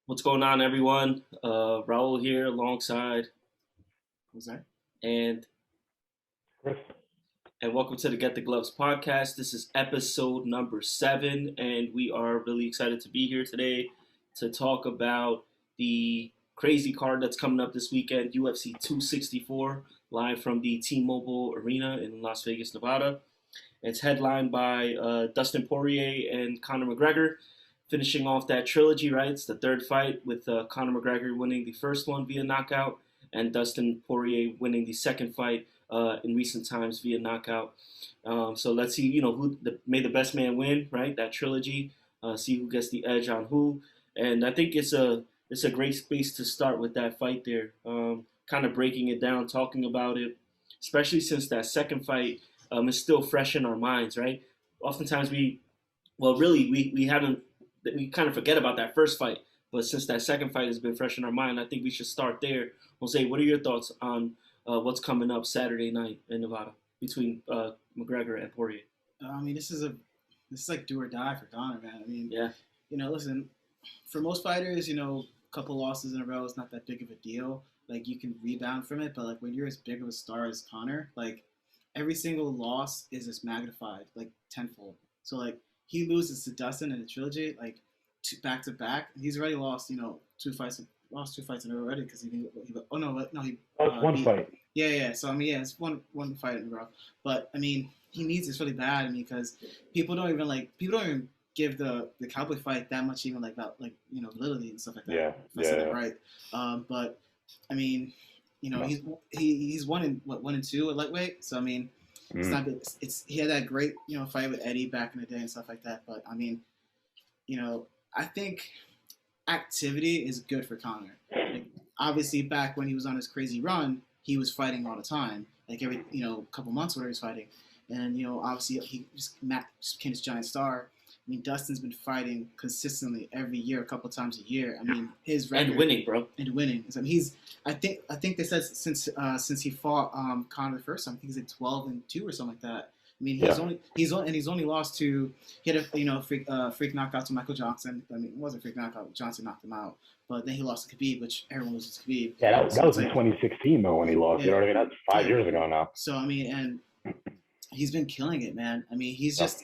What's going on, everyone? Raul here alongside Jose. and Chris. and welcome to the Get the Gloves podcast. This is episode number 7, and we are really excited to be here today to talk about the crazy card that's coming up this weekend, UFC 264, live from the T-Mobile Arena in Las Vegas, Nevada. It's headlined by Dustin Poirier and Conor McGregor, finishing off that trilogy, right? It's the third fight with Conor McGregor winning the first one via knockout and Dustin Poirier winning the second fight in recent times via knockout. So let's see, may the best man win, right? That trilogy. See who gets the edge on who, and I think it's a great space to start with that fight there. Kind of breaking it down, talking about it, especially since that second fight is still fresh in our minds, right? Oftentimes we haven't we kind of forget about that first fight, but since that second fight has been fresh in our mind, I think we should start there. Jose, what are your thoughts on what's coming up Saturday night in Nevada between McGregor and Poirier? This is like do or die for Conor, man. Yeah, Listen, for most fighters, a couple losses in a row is not that big of a deal. Like you can rebound from it, but like when you're as big of a star as Conor, like every single loss is just magnified like tenfold. So like he loses to Dustin in the trilogy, like back to back. He's already lost, lost 2 fights in a row already because oh no, he That's one beat. fight. Yeah. So it's one fight in a row. But he needs this really bad. Because people don't even give the Cowboy fight that much even like that validity and stuff like that. Yeah, If I said that right. But he's 1-2 at lightweight. So it's not good. He had that great fight with Eddie back in the day and stuff like that. But I think activity is good for Conor. Like, obviously, back when he was on his crazy run, he was fighting all the time, like every couple months, whatever he's fighting, and obviously he just became this giant star. Dustin's been fighting consistently every year, a couple times a year. His record and winning, bro. And winning. I think they said since he fought Conor the first time, I think he's like 12-2 or something like that. He's only lost to he had a freak knockout to Michael Johnson. It wasn't a freak knockout. Johnson knocked him out, but then he lost to Khabib, which everyone loses to Khabib. Yeah, that was in 2016 though when he lost. Yeah. You know what I mean? That's 5 years ago now. So and he's been killing it, man. He's just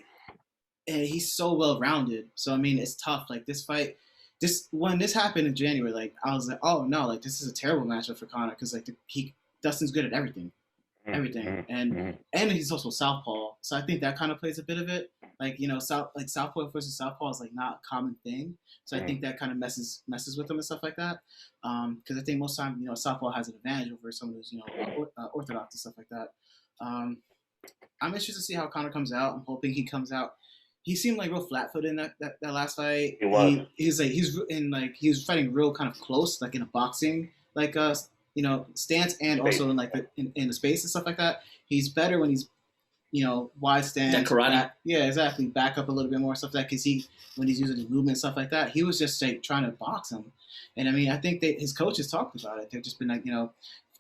he's so well rounded. So it's tough. Like this fight, when this happened in January, like I was like, oh no, like this is a terrible matchup for Conor because like Dustin's good at everything. And he's also southpaw, so I think that kind of plays a bit of it. Like southpaw versus southpaw is like not a common thing, so I think that kind of messes with him and stuff like that. Because I think most time southpaw has an advantage over someone who's orthodox and stuff like that. I'm interested to see how Conor comes out. I'm hoping he comes out. He seemed like real flat-footed in that last fight. He was. He was fighting real kind of close, like in a boxing stance, and also in the space and stuff like that. He's better when he's wide stance. That karate. Yeah, exactly. Back up a little bit more stuff like that because when he's using his movement and stuff like that, he was just like trying to box him. And I think that his coaches talked about it. They've just been like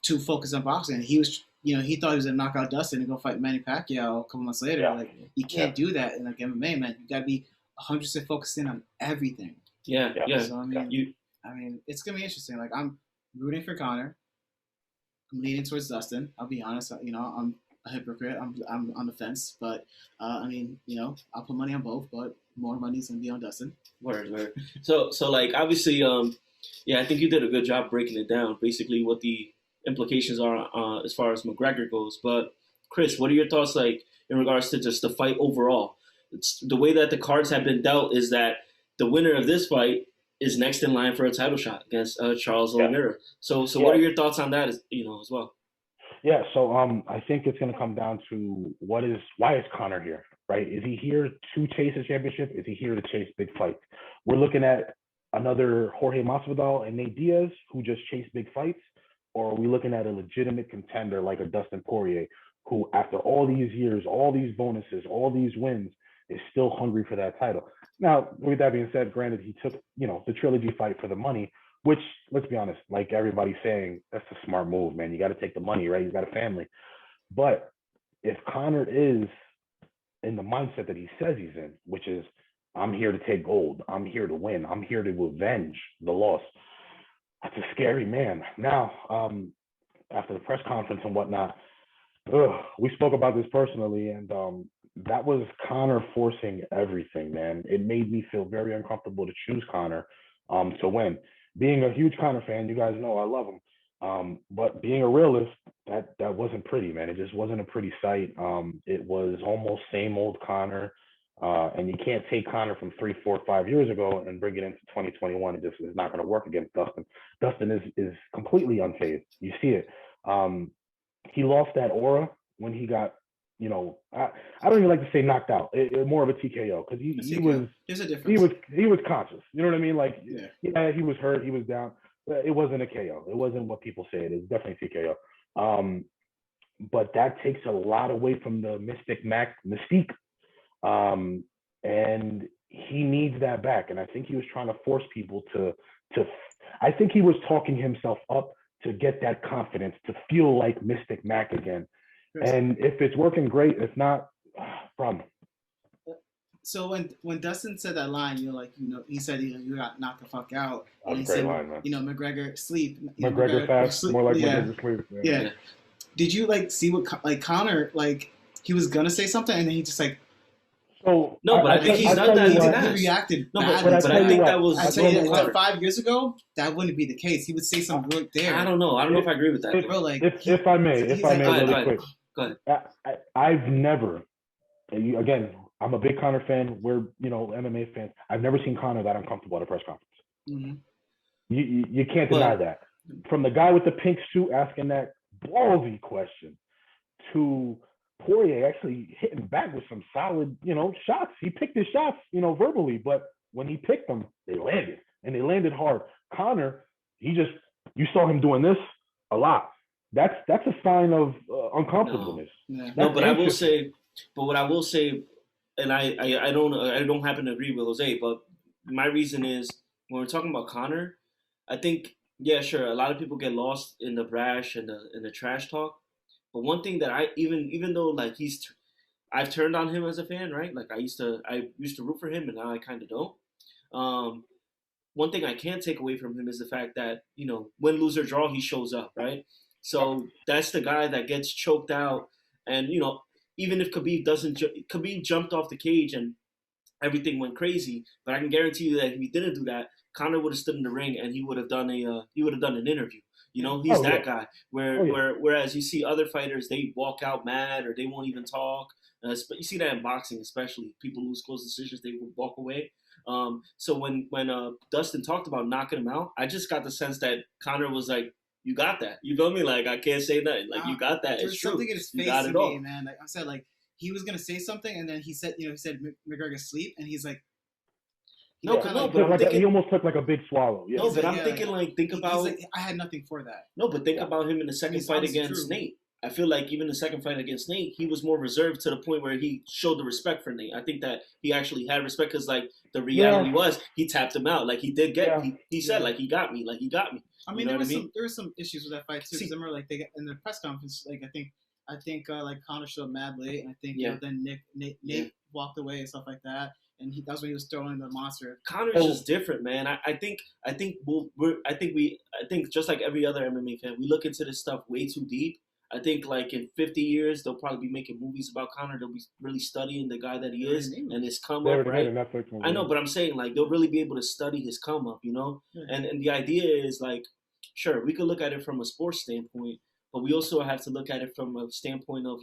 too focused on boxing. And he was he thought he was gonna knock out Dustin and go fight Manny Pacquiao a couple months later. Yeah. Like you can't do that in like MMA, man. You gotta be 100% focused in on everything. Yeah. So it's gonna be interesting. Like I'm rooting for Conor. I'm leaning towards Dustin. I'll be honest. I'm a hypocrite. I'm on the fence, but I'll put money on both, but more money's gonna be on Dustin. Word. So like obviously, I think you did a good job breaking it down. Basically, what the implications are as far as McGregor goes. But Chris, what are your thoughts like in regards to just the fight overall? It's the way that the cards have been dealt is that the winner of this fight is next in line for a title shot against Charles Oliveira. So what are your thoughts on that? As well? Yeah, so I think it's going to come down to why is Conor here, right? Is he here to chase a championship? Is he here to chase big fights? We're looking at another Jorge Masvidal and Nate Diaz who just chase big fights, or are we looking at a legitimate contender like a Dustin Poirier who, after all these years, all these bonuses, all these wins, is still hungry for that title? Now, with that being said, granted, he took the trilogy fight for the money, which, let's be honest, like everybody's saying, that's a smart move, man. You got to take the money, right? He's got a family. But if Conor is in the mindset that he says he's in, which is I'm here to take gold. I'm here to win. I'm here to avenge the loss. That's a scary man. Now, after the press conference and whatnot, we spoke about this personally, and that was Conor forcing everything, man. It made me feel very uncomfortable to choose Conor to win. Being a huge Conor fan, you guys know I love him. But being a realist, that wasn't pretty, man. It just wasn't a pretty sight. It was almost same old Conor. And you can't take Conor from 3, 4, 5 years ago and bring it into 2021. It just is not going to work against Dustin. Dustin is completely unfazed. You see it. He lost that aura when he got, I don't even like to say knocked out. More of a TKO because he was. There's a difference. He was conscious. You know what I mean? Like, yeah, he was hurt. He was down. It wasn't a KO. It wasn't what people say it is. Definitely TKO. But that takes a lot away from the mystique. And he needs that back. And I think he was trying to force people to I think he was talking himself up to get that confidence, to feel like Mystic Mac again. And if it's working, great. If not, problem. So when Dustin said that line, he said you got knocked the fuck out. That was a great line, man. McGregor sleep. McGregor fast, more like McGregor sleep. Yeah. Did you see what Conor he was gonna say something and then he just So no, but I think he's done that in the past. He reacted. No, but I think that was. I tell you that 5 years ago, that wouldn't be the case. He would say something right there. I don't know if I agree with that. If I may, really quick. Go ahead. I've never. Again, I'm a big Conor fan. We're MMA fans. I've never seen Conor that uncomfortable at a press conference. Mm-hmm. You can't deny that. From the guy with the pink suit asking that ballsy question to Poirier actually hitting back with some solid, shots. He picked his shots, verbally, but when he picked them, they landed, and they landed hard. Conor, you saw him doing this a lot. That's a sign of uncomfortableness. No, but what I will say, and I don't happen to agree with Jose, but my reason is when we're talking about Conor, I think sure, a lot of people get lost in the brash and the trash talk. But one thing that I even though I've turned on him as a fan, right? Like I used to root for him, and now I kind of don't. One thing I can't take away from him is the fact that win, lose or draw, he shows up, right? So that's the guy that gets choked out, and even if Khabib jumped off the cage and everything went crazy, but I can guarantee you that if he didn't do that, Conor would have stood in the ring and he would have done an interview. He's that guy. Whereas you see other fighters, they walk out mad or they won't even talk. But you see that in boxing, especially people lose close decisions, they will walk away. So when Dustin talked about knocking him out, I just got the sense that Conor was like, "You got that." You feel me? Like I can't say nothing. Like you got that. It's true. Something in his face to me, man. Like I said, he was gonna say something, and then he said McGregor sleep, and he's like. But I'm thinking, he almost took like a big swallow. Yeah. No, but I'm thinking think about. I had nothing for that. No, but think about him in the second fight against Nate. I feel like even the second fight against Nate, he was more reserved to the point where he showed the respect for Nate. I think that he actually had respect because the reality was he tapped him out. Like he did get. He said he got me. Like he got me. I mean, there were some issues with that fight too. Because I remember they got in the press conference. I think Conor showed mad late, and I think then Nate walked away and stuff like that. And that's when he was throwing the monster. Conor's just different, man. I think just like every other MMA fan, we look into this stuff way too deep. I think in 50 years they'll probably be making movies about Conor. They'll be really studying the guy that he is and his come up. Right? I know, but I'm saying they'll really be able to study his come up, Yeah. And the idea is sure, we could look at it from a sports standpoint, but we also have to look at it from a standpoint of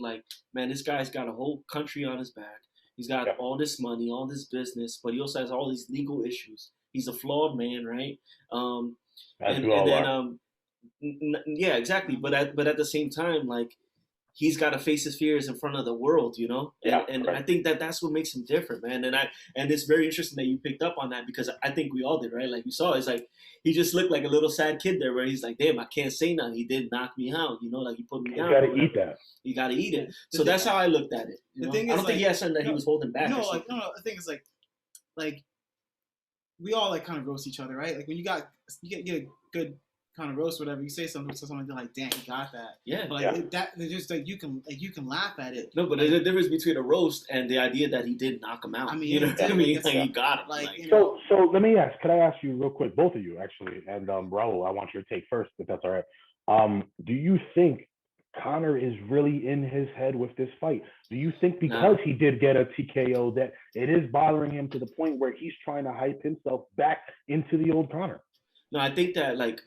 man, this guy's got a whole country on his back. He's got all this money, all this business, but he also has all these legal issues. He's a flawed man, right? Yeah, exactly. But at the same time, he's got to face his fears in front of the world, And I think that's what makes him different, man. And it's very interesting that you picked up on that because I think we all did, right? Like we saw, it's he just looked like a little sad kid there, where he's like, "Damn, I can't say nothing. He did knock me out, he put me down." You got to eat that. You got to eat it. So that's how I looked at it. I don't think he had something that he was holding back. No, the thing is we all kind of roast each other, right? Like when you get a good kind of roast, whatever, you say something to someone, they're like, "Damn, he got that." Yeah. But like that, they're just like you can laugh at it. No, but there's a difference between a roast and the idea that he did knock him out. I mean, you know what I mean? Like, he got him. Like, So let me ask. Could I ask you real quick, both of you actually, and Raul, I want your take first, if that's all right. Do you think Conor is really in his head with this fight? Do you think because he did get a TKO that it is bothering him to the point where he's trying to hype himself back into the old Conor? No, I think that like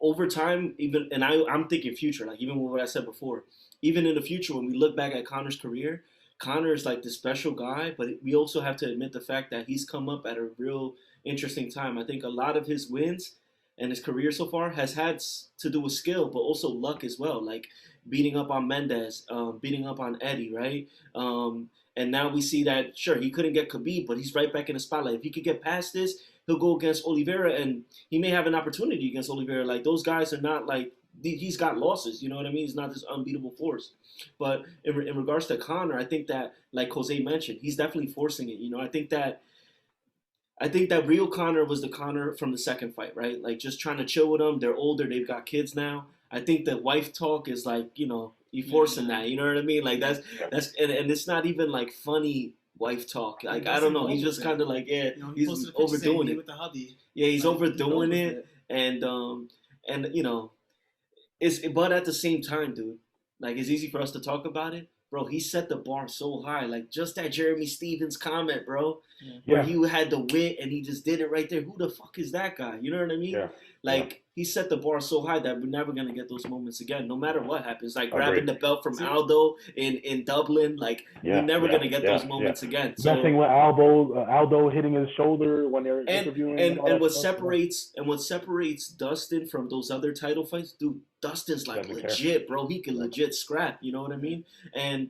over time, even, and I'm thinking future, like even what I said before, even in the future when we look back at Conor's career, Conor is like the special guy, but we also have to admit the fact that he's come up at a real interesting time. I think a lot of his wins and his career so far has had to do with skill, but also luck as well. Like beating up on Mendes, beating up on Eddie, right? And now we see that, sure, he couldn't get Khabib, but he's right back in the spotlight. If he could get past this, he'll go against Oliveira, and he may have an opportunity against Oliveira. Like, those guys are not like, he's got losses, you know what I mean? He's not this unbeatable force. But in regards to Conor, I think that, like Jose mentioned, he's definitely forcing it. You know, I think that real Conor was the Conor from the second fight, right? Like, just trying to chill with them. They're older. They've got kids now. I think that wife talk is like, you know, you forcing that. You know what I mean? Like, that's and it's not even like funny wife talk. Like, I don't know. He's just kind of like, yeah, you know, he's overdoing it. With the hubby. Yeah, he's like, overdoing it. And you know, but at the same time, dude, like, it's easy for us to talk about it. Bro, he set the bar so high. Like, just that Jeremy Stevens comment, bro, where he had the wit and he just did it right there. Who the fuck is that guy? You know what I mean? Yeah. Like, he set the bar so high that we're never going to get those moments again, no matter what happens. Like, grabbing the belt from Aldo in Dublin. Like, we're never going to get those moments again. So, nothing with Aldo hitting his shoulder when they're interviewing. And what separates Dustin from those other title fights, dude, Dustin's like legit, bro. He can legit scrap. You know what I mean? And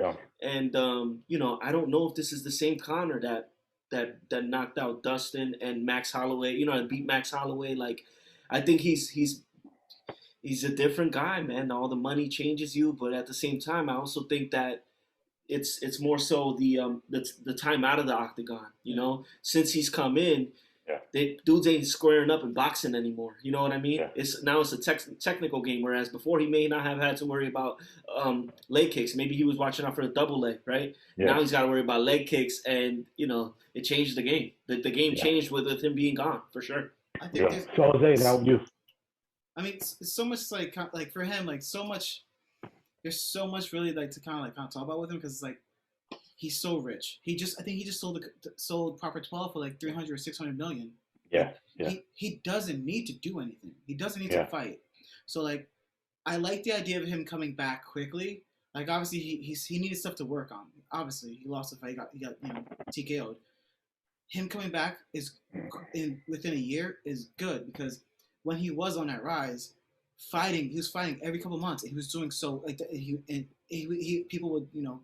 you know, I don't know if this is the same Conor that knocked out Dustin and Max Holloway. You know, and beat Max Holloway. Like, I think he's a different guy, man. All the money changes you, but at the same time, I also think that it's more so the time out of the octagon. You know, since he's come in. Dudes ain't squaring up and boxing anymore. You know what I mean? It's a technical game, whereas before he may not have had to worry about leg kicks. Maybe he was watching out for a double leg, right? Now he's got to worry about leg kicks, and you know, it changed the game. The game changed with him being gone, for sure. I think so Jose, now you. I mean, it's so much like for him, like so much. There's so much really like to kind of talk about with him, because it's like. He's so rich. I think he just sold Proper 12 for like 300 or 600 million. Yeah. He doesn't need to do anything. He doesn't need to fight. So like, I like the idea of him coming back quickly. Like, obviously he needed stuff to work on. Obviously he lost the fight. He got you know, TKO'd. Him coming back within a year is good, because when he was on that rise, he was fighting every couple months, and he was doing so like people would, you know,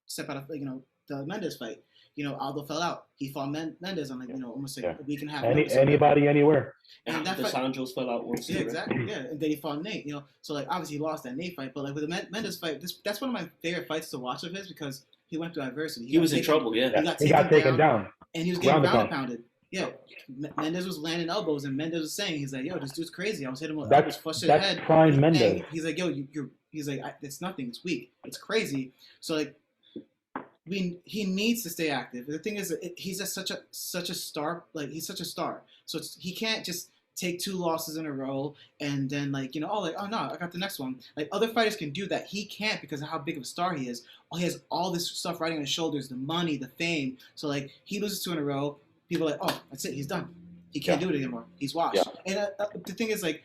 step out of, you know, the Mendes fight. You know, Aldo fell out. He fought Mendes on like, you know, almost like a week and a half. Anybody, anywhere. And that the Sanjos fell out once. Yeah, exactly. Yeah, and then he fought Nate. You know, so like obviously he lost that Nate fight, but like with the Mendes fight, that's one of my favorite fights to watch of his, because he went through adversity. He was in trouble. Yeah, he got taken down, and he was getting ground and pounded. Yeah, Mendes was landing elbows, and Mendes was saying, he's like, "Yo, this dude's crazy. I was hitting him with elbows flush to the head." Prime Mendes. He's like, "Yo, he's like, it's nothing. It's weak. It's crazy." So like. He needs to stay active. The thing is, he's just such a star. Like, he's such a star. So he can't just take 2 losses in a row and then like, you know, oh no, I got the next one. Like, other fighters can do that. He can't, because of how big of a star he is. He has all this stuff riding on his shoulders, the money, the fame. So like, he loses 2 in a row. People are like, oh, that's it. He's done. He can't do it anymore. He's washed. And the thing is, like,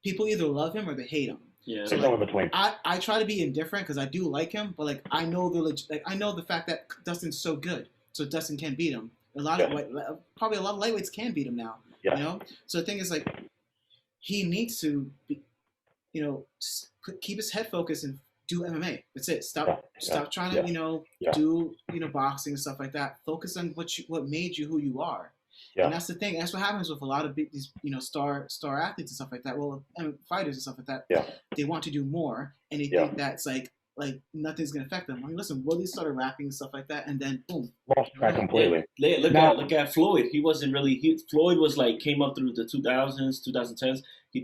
people either love him or they hate him. Yeah, so like, I try to be indifferent, because I do like him, but like I know the fact that Dustin's so good, so Dustin can't beat him. Probably a lot of lightweights can beat him now. You know, so the thing is, like, he needs to be, you know, keep his head focused and do MMA. That's it. Stop trying to, you know, do, you know, boxing and stuff like that. Focus on what made you who you are. And that's the thing. That's what happens with a lot of these, you know, star athletes and stuff like that. Well, and fighters and stuff like that. They want to do more, and they think that's like like nothing's gonna affect them. I mean, listen, Willie started rapping and stuff like that, and then boom, Lost track completely. Yeah, look at Floyd. He wasn't really. Floyd was like came up through the 2000s, 2010s.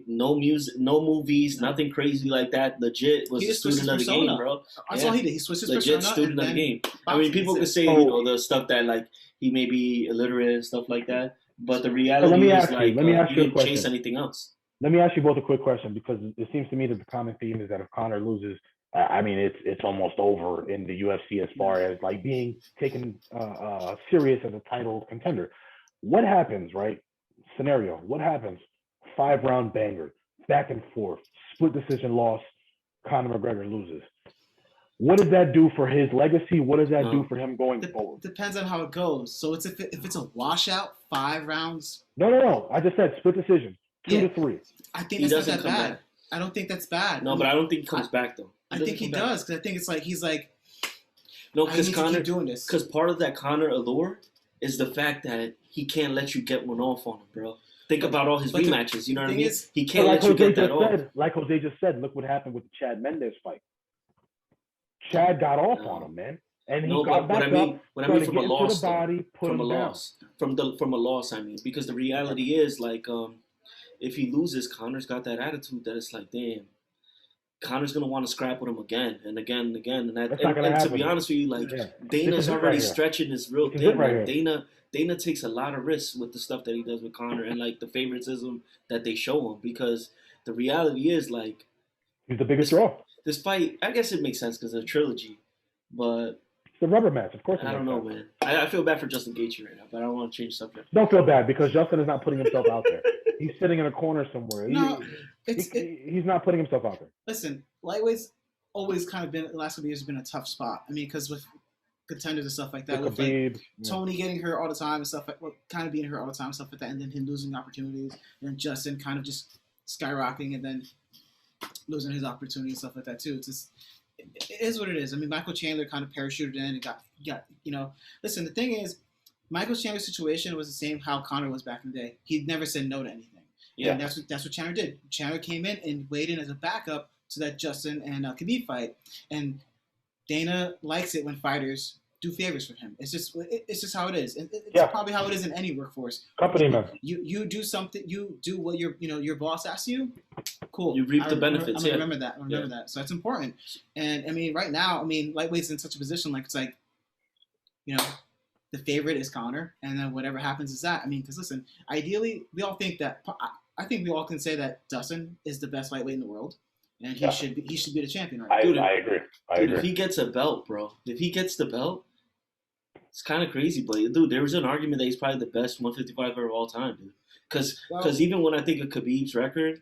No music, no movies, nothing crazy like that. Legit was a student of the game, bro. That's all he did. He switched his legit persona. Student of the game. I mean, people could say the stuff that like he may be illiterate and stuff like that, but the reality is like he didn't chase anything else. Let me ask you both a quick question, because it seems to me that the common theme is that if Conor loses, I mean, it's almost over in the UFC as far as like being taken serious as a title contender. What happens, right? Scenario. What happens? 5-round banger, back and forth, split decision loss. Conor McGregor loses. What does that do for his legacy? What does that do for him going forward? Depends on how it goes. So if it's a washout, 5 rounds. No. I just said split decision, 2 to 3. I think that's not that bad. Back. I don't think that's bad. No, but I don't think he comes back though. I think he does, because I think it's like he's like. No, because Conor doing this. Because part of that Conor allure is the fact that he can't let you get one off on him, bro. Think about all his rematches. You know what I mean? He can't let you get that off. Like Jose just said, look what happened with the Chad Mendes fight. Chad got off on him, man, and he got back up. What I mean from a loss, from a loss, I mean, because the reality is like, if he loses, Conor's got that attitude that it's like, damn, Conor's gonna want to scrap with him again and again and again, and to be honest with you, like Dana's already stretching his real thing. Like, Dana takes a lot of risks with the stuff that he does with Conor and like the favoritism that they show him, because the reality is like he's the biggest draw. This fight, I guess it makes sense because it's a trilogy, but it's a rubber match, of course. I don't know, man. I feel bad for Justin Gaethje right now, but I don't want to change subject. Don't feel bad, because Justin is not putting himself out there. He's sitting in a corner somewhere. He's not putting himself out there. Listen, lightweight's always kind of been the last couple of years has been a tough spot. I mean, because with contenders and stuff like that, with like Tony getting hurt all the time and stuff like, kind of being hurt all the time and stuff like that, and then him losing opportunities, and then Justin kind of just skyrocketing and then losing his opportunity and stuff like that too. It's just, it is what it is. I mean, Michael Chandler kind of parachuted in and got listen, the thing is, Michael Chandler's situation was the same how Conor was back in the day. He never said no to anything. Yeah. And that's what Chandler did. Chandler came in and weighed in as a backup to that Justin and Khabib fight. And Dana likes it when fighters do favors for him. It's just how it is. It's probably how it is in any workforce. Company man. You do something. You do what your boss asks you. Cool. You reap the benefits. I remember that. That. So that's important. And I mean, right now, I mean, lightweight's in such a position like it's like, the favorite is Conor, and then whatever happens is that. I mean, because listen, ideally, we all think that. I think we all can say that Dustin is the best lightweight in the world, and he should be the champion right now. I agree. If he gets a belt, bro, if he gets the belt, it's kind of crazy. But dude, there was an argument that he's probably the best 155er of all time, dude. Because even when I think of Khabib's record.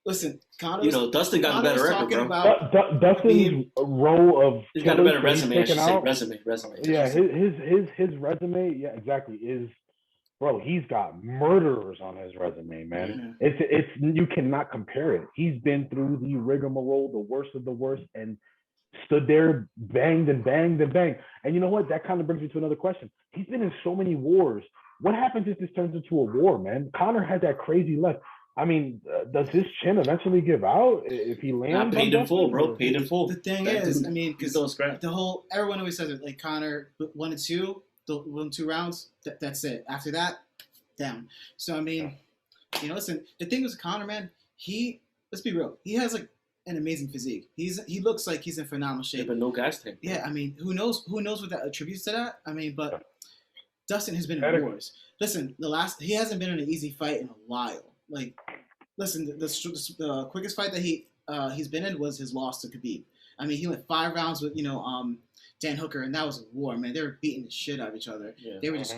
Listen, Dustin got a better record, bro. Dustin's row of he's got a better resume. I should say resume. Yeah, his resume, yeah, exactly. Bro, he's got murderers on his resume, man. Mm-hmm. It's you cannot compare it. He's been through the rigmarole, the worst of the worst, and stood there, banged and banged and banged. And you know what? That kind of brings me to another question. He's been in so many wars. What happens if this turns into a war, man? Conor had that crazy left. I mean, does his chin eventually give out if he lands? Paid in full, bro. Paid in full. The thing is, I mean, because everyone always says it, like Conor 1 and 2, the 1 and 2 rounds. That's it. After that, down. So I mean, listen. The thing with Conor, man, let's be real. He has like an amazing physique. He looks like he's in phenomenal shape. Yeah, but no gas tank. Yeah, I mean, who knows what that attributes to that? I mean, but Dustin has been in wars. Listen, he hasn't been in an easy fight in a while. Like, listen, the quickest fight that he's been in was his loss to Khabib. I mean, he went 5 rounds with Dan Hooker, and that was a war, man. They were beating the shit out of each other. Yeah. They were just.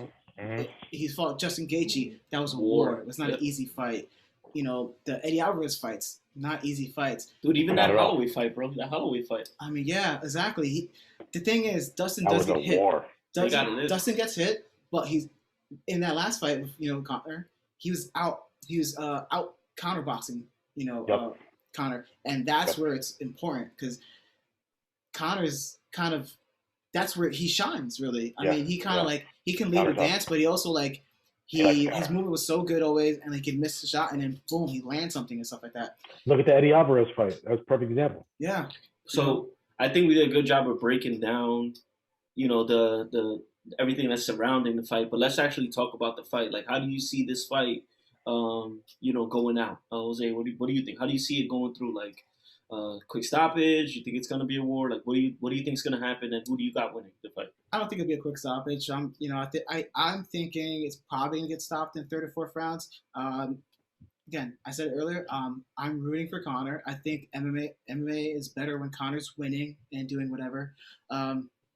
He fought Justin Gaethje. That was a war. It was not an easy fight. The Eddie Alvarez fights, not easy fights. Dude, even that Holloway fight, bro. That Holloway fight. I mean, yeah, exactly. The thing is, Dustin does get hit. Dustin gets hit, but he's in that last fight with Conor. He was out. He was out counterboxing, Conor, and that's where it's important because Conor's kind of that's where he shines really. I mean, he kind of like he can lead a dance, but he also like his movement was so good always, and like he'd miss the shot, and then boom, he lands something and stuff like that. Look at the Eddie Alvarez fight. That was a perfect example. Yeah. So I think we did a good job of breaking down, the everything that's surrounding the fight. But let's actually talk about the fight. Like, how do you see this fight, going out? Jose, what do you think? How do you see it going through? Like, quick stoppage? You think it's gonna be a war? Like, what do you think is gonna happen? And who do you got winning the fight? I don't think it'll be a quick stoppage. I'm thinking it's probably gonna get stopped in third or fourth rounds. Again, I said it earlier. I'm rooting for Conor. I think MMA is better when Conor's winning and doing whatever.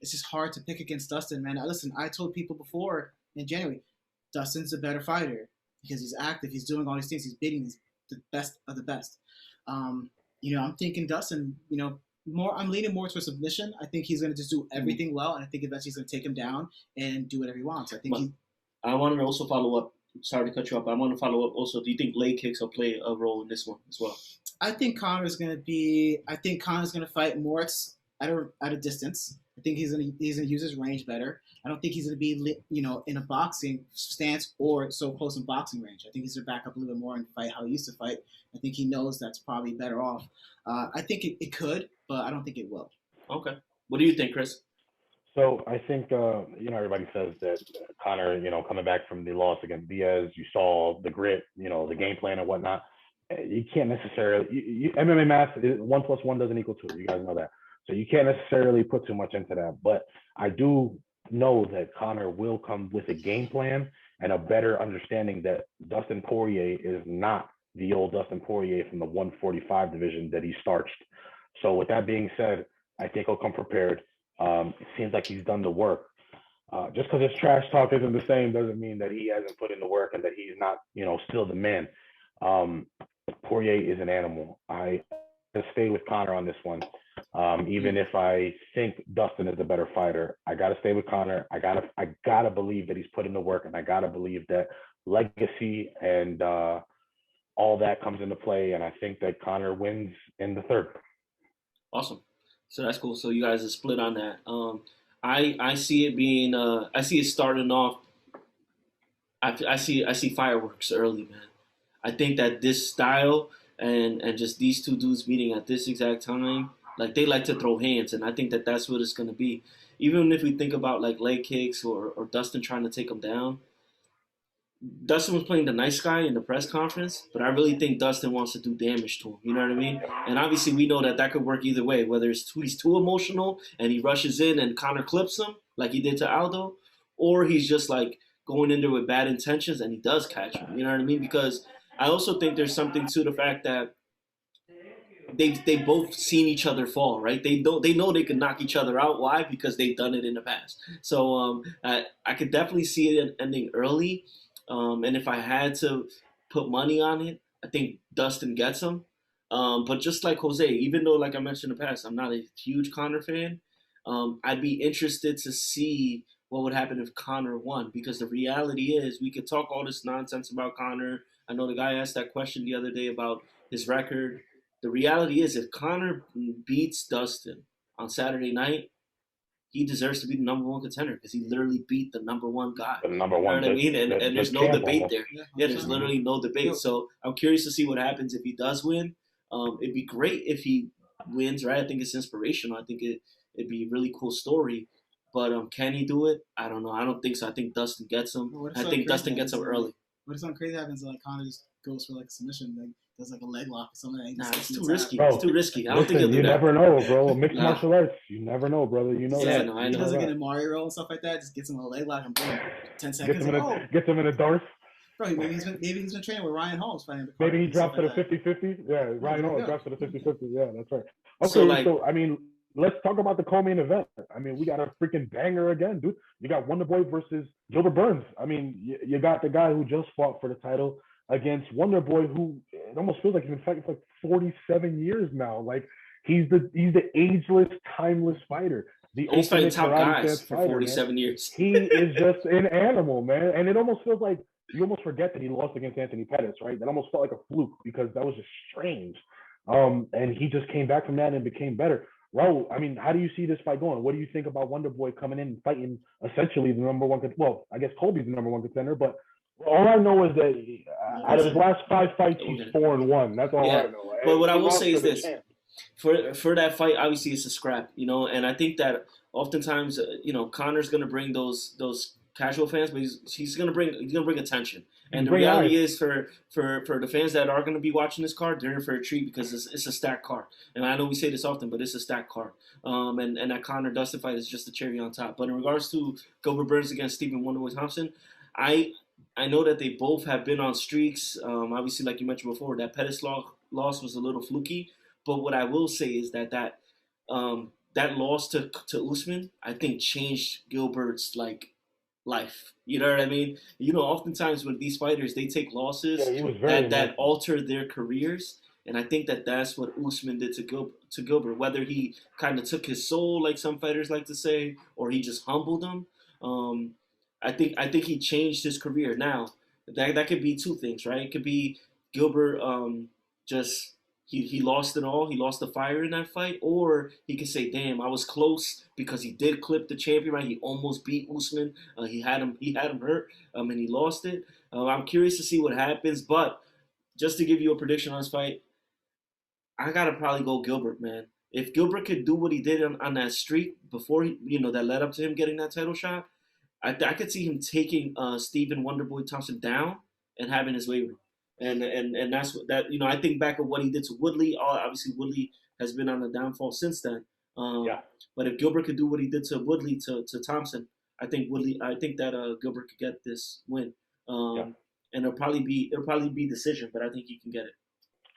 It's just hard to pick against Dustin, man. Listen, I told people before in January, Dustin's a better fighter because he's active. He's doing all these things. He's beating the best of the best. I'm thinking Dustin. I'm leaning more towards submission. I think he's going to just do everything well, and I think eventually he's going to take him down and do whatever he wants. I wanted to also follow up. Sorry to cut you off, but I want to follow up also. Do you think leg kicks will play a role in this one as well? I think Conor's going to fight more at a distance. I think he's going to use his range better. I don't think he's going to be in a boxing stance or so close in boxing range. I think he's going to back up a little bit more and fight how he used to fight. I think he knows that's probably better off. I think it could, but I don't think it will. Okay. What do you think, Chris? So I think, everybody says that Conor, coming back from the loss against Diaz, you saw the grit, the game plan and whatnot. You can't necessarily, MMA math, 1 + 1 doesn't equal 2. You guys know that. So you can't necessarily put too much into that. But I do know that Conor will come with a game plan and a better understanding that Dustin Poirier is not the old Dustin Poirier from the 145 division that he starched. So with that being said, I think he'll come prepared. It seems like he's done the work. Just because his trash talk isn't the same doesn't mean that he hasn't put in the work and that he's not, still the man. Poirier is an animal. I stay with Conor on this one. Even if I think Dustin is a better fighter, I gotta stay with Conor. I gotta believe that he's put in the work, and I gotta believe that legacy and all that comes into play. And I think that Conor wins in the third. Awesome. So that's cool. So you guys are split on that. I see it being. I see it starting off. I see fireworks early, man. I think that this style and just these two dudes meeting at this exact time, like they like to throw hands, and I think that that's what it's gonna be. Even if we think about like leg kicks or Dustin trying to take him down. Dustin was playing the nice guy in the press conference, but I really think Dustin wants to do damage to him. You know what I mean? And obviously we know that could work either way, whether he's too emotional and he rushes in and Conor clips him like he did to Aldo, or he's just like going in there with bad intentions and he does catch him. You know what I mean? Because I also think there's something to the fact that they both seen each other fall, right? They know they can knock each other out. Why? Because they've done it in the past. So I could definitely see it ending early. And if I had to put money on it, I think Dustin gets him. But just like Jose, even though, like I mentioned in the past, I'm not a huge Conor fan, I'd be interested to see what would happen if Conor won. Because the reality is, we could talk all this nonsense about Conor. I know the guy asked that question the other day about his record. The reality is, if Conor beats Dustin on Saturday night, he deserves to be the number one contender because he literally beat the number one guy. The number one. You know what I mean? And there's no debate there. Yeah, there's literally no debate. So I'm curious to see what happens if he does win. It'd be great if he wins, right? I think it's inspirational. I think it'd be a really cool story. But can he do it? I don't know. I don't think so. I think Dustin gets him. I think Dustin gets him early. What if something crazy happens and like Conor just goes for like a submission, like does like a leg lock or something? Nah, it's too risky. Bro, it's too risky. I don't think he'll do that. You never know, bro. Mixed Nah. martial arts. You never know, brother. You know that. No, I He know. doesn't get a Mario roll and stuff like that. Just gets him a leg lock and boom, 10 seconds. Gets him in a Darth. Bro, maybe he's been training with Ryan Holmes fighting. Maybe he drops to the 50-50. Yeah, Ryan Holmes drops to the 50-50. Yeah, that's right. Okay, So I mean, let's talk about the co-main event. I mean, we got a freaking banger again, dude. You got Wonderboy versus Gilbert Burns. I mean, you got the guy who just fought for the title against Wonderboy, who it almost feels like he's been fighting for like 47 years now. Like he's the ageless, timeless fighter. He's fighting top guys for 47 years. He is just an animal, man. And it almost feels like you almost forget that he lost against Anthony Pettis, right? That almost felt like a fluke because that was just strange. And he just came back from that and became better. Raul, I mean, how do you see this fight going? What do you think about Wonderboy coming in and fighting essentially the number one? Well, I guess Colby's the number one contender, but all I know is that out of his last 5 fights, he's 4-1. That's all I know. But what I will say is this: For that fight, obviously it's a scrap, and I think that oftentimes, Conor's gonna bring those casual fans, but he's gonna bring attention. And the reality is for the fans that are gonna be watching this card, they're in for a treat because it's a stacked card. And I know we say this often, but it's a stacked card. And that Conor Dustin fight is just the cherry on top. But in regards to Gilbert Burns against Stephen Wonderboy Thompson, I know that they both have been on streaks. Obviously, like you mentioned before, that Pettis loss was a little fluky. But what I will say is that loss to Usman, I think, changed Gilbert's life. You know what I mean? Oftentimes with these fighters, they take losses that alter their careers, and I think that's what Usman did to Gilbert. Whether he kind of took his soul, like some fighters like to say, or he just humbled him. I think he changed his career. Now that could be two things, right? It could be Gilbert just. He lost it all. He lost the fire in that fight. Or he could say, damn, I was close because he did clip the champion, right? He almost beat Usman. He had him hurt, and he lost it. I'm curious to see what happens. But just to give you a prediction on this fight, I got to probably go Gilbert, man. If Gilbert could do what he did on that streak before, that led up to him getting that title shot, I could see him taking Stephen Wonderboy Thompson down and having his way with him. And that's that. I think back of what he did to Woodley. Obviously, Woodley has been on the downfall since then. But if Gilbert could do what he did to Woodley to Thompson, I think that Gilbert could get this win. And it'll probably be decision, but I think he can get it.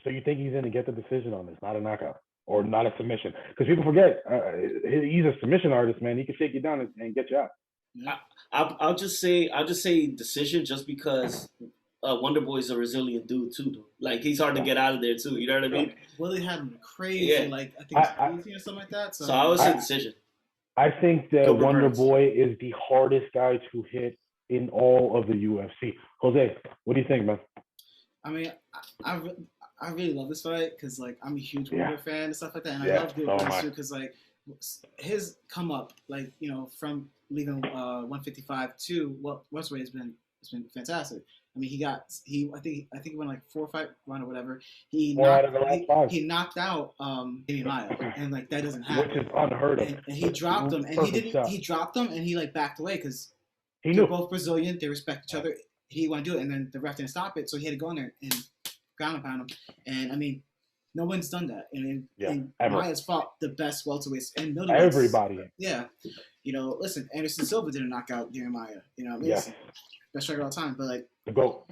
So you think he's going to get the decision on this, not a knockout or not a submission? Because people forget he's a submission artist, man. He can shake you down and get you out. I'll just say decision, just because. Wonderboy's a resilient dude too, though. Like, he's hard to get out of there too. You know what I mean? Willie had him crazy, I think it's 18 or something like that. So I would say decision. I think that Wonderboy is the hardest guy to hit in all of the UFC. Jose, what do you think, man? I mean, I really love this fight because I'm a huge Wonderboy fan and stuff like that, and I love Gilbert too because his come up from leaving 155 to welterweight has been fantastic. I mean, I think he won 4-5 run or whatever. He knocked out Maya, and that doesn't happen. Which is unheard of. And he dropped him, and he dropped him, and he backed away because they're both Brazilian. They respect each other. He wanted to do it, and then the ref didn't stop it, so he had to go in there and ground pound him. And I mean, no one's done that. And Maya's fought the best welterweights and middleweights. Everybody. Yeah. Listen, Anderson Silva didn't knock out Maya. Listen, best striker all the time, but the GOAT.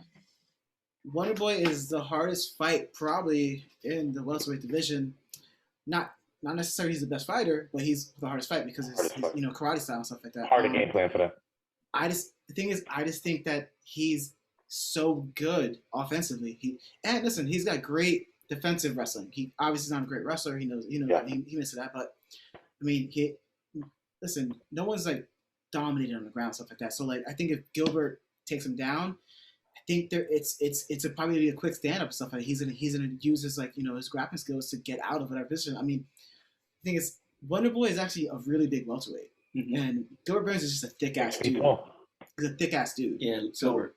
Wonderboy is the hardest fight probably in the welterweight division. Not necessarily he's the best fighter, but he's the hardest fight because it's karate style and stuff like that. Hard to game plan for that. I just think that he's so good offensively. He's got great defensive wrestling. He obviously is not a great wrestler. He knows he missed that, but I mean no one's dominated on the ground, stuff like that. So I think if Gilbert takes him down, I think it's probably be a quick stand up and stuff like that. He's gonna use his his grappling skills to get out of whatever position. I mean, the thing is, Wonderboy is actually a really big welterweight, and Gilbert Burns is just a thick ass dude. He's a thick ass dude. Yeah. So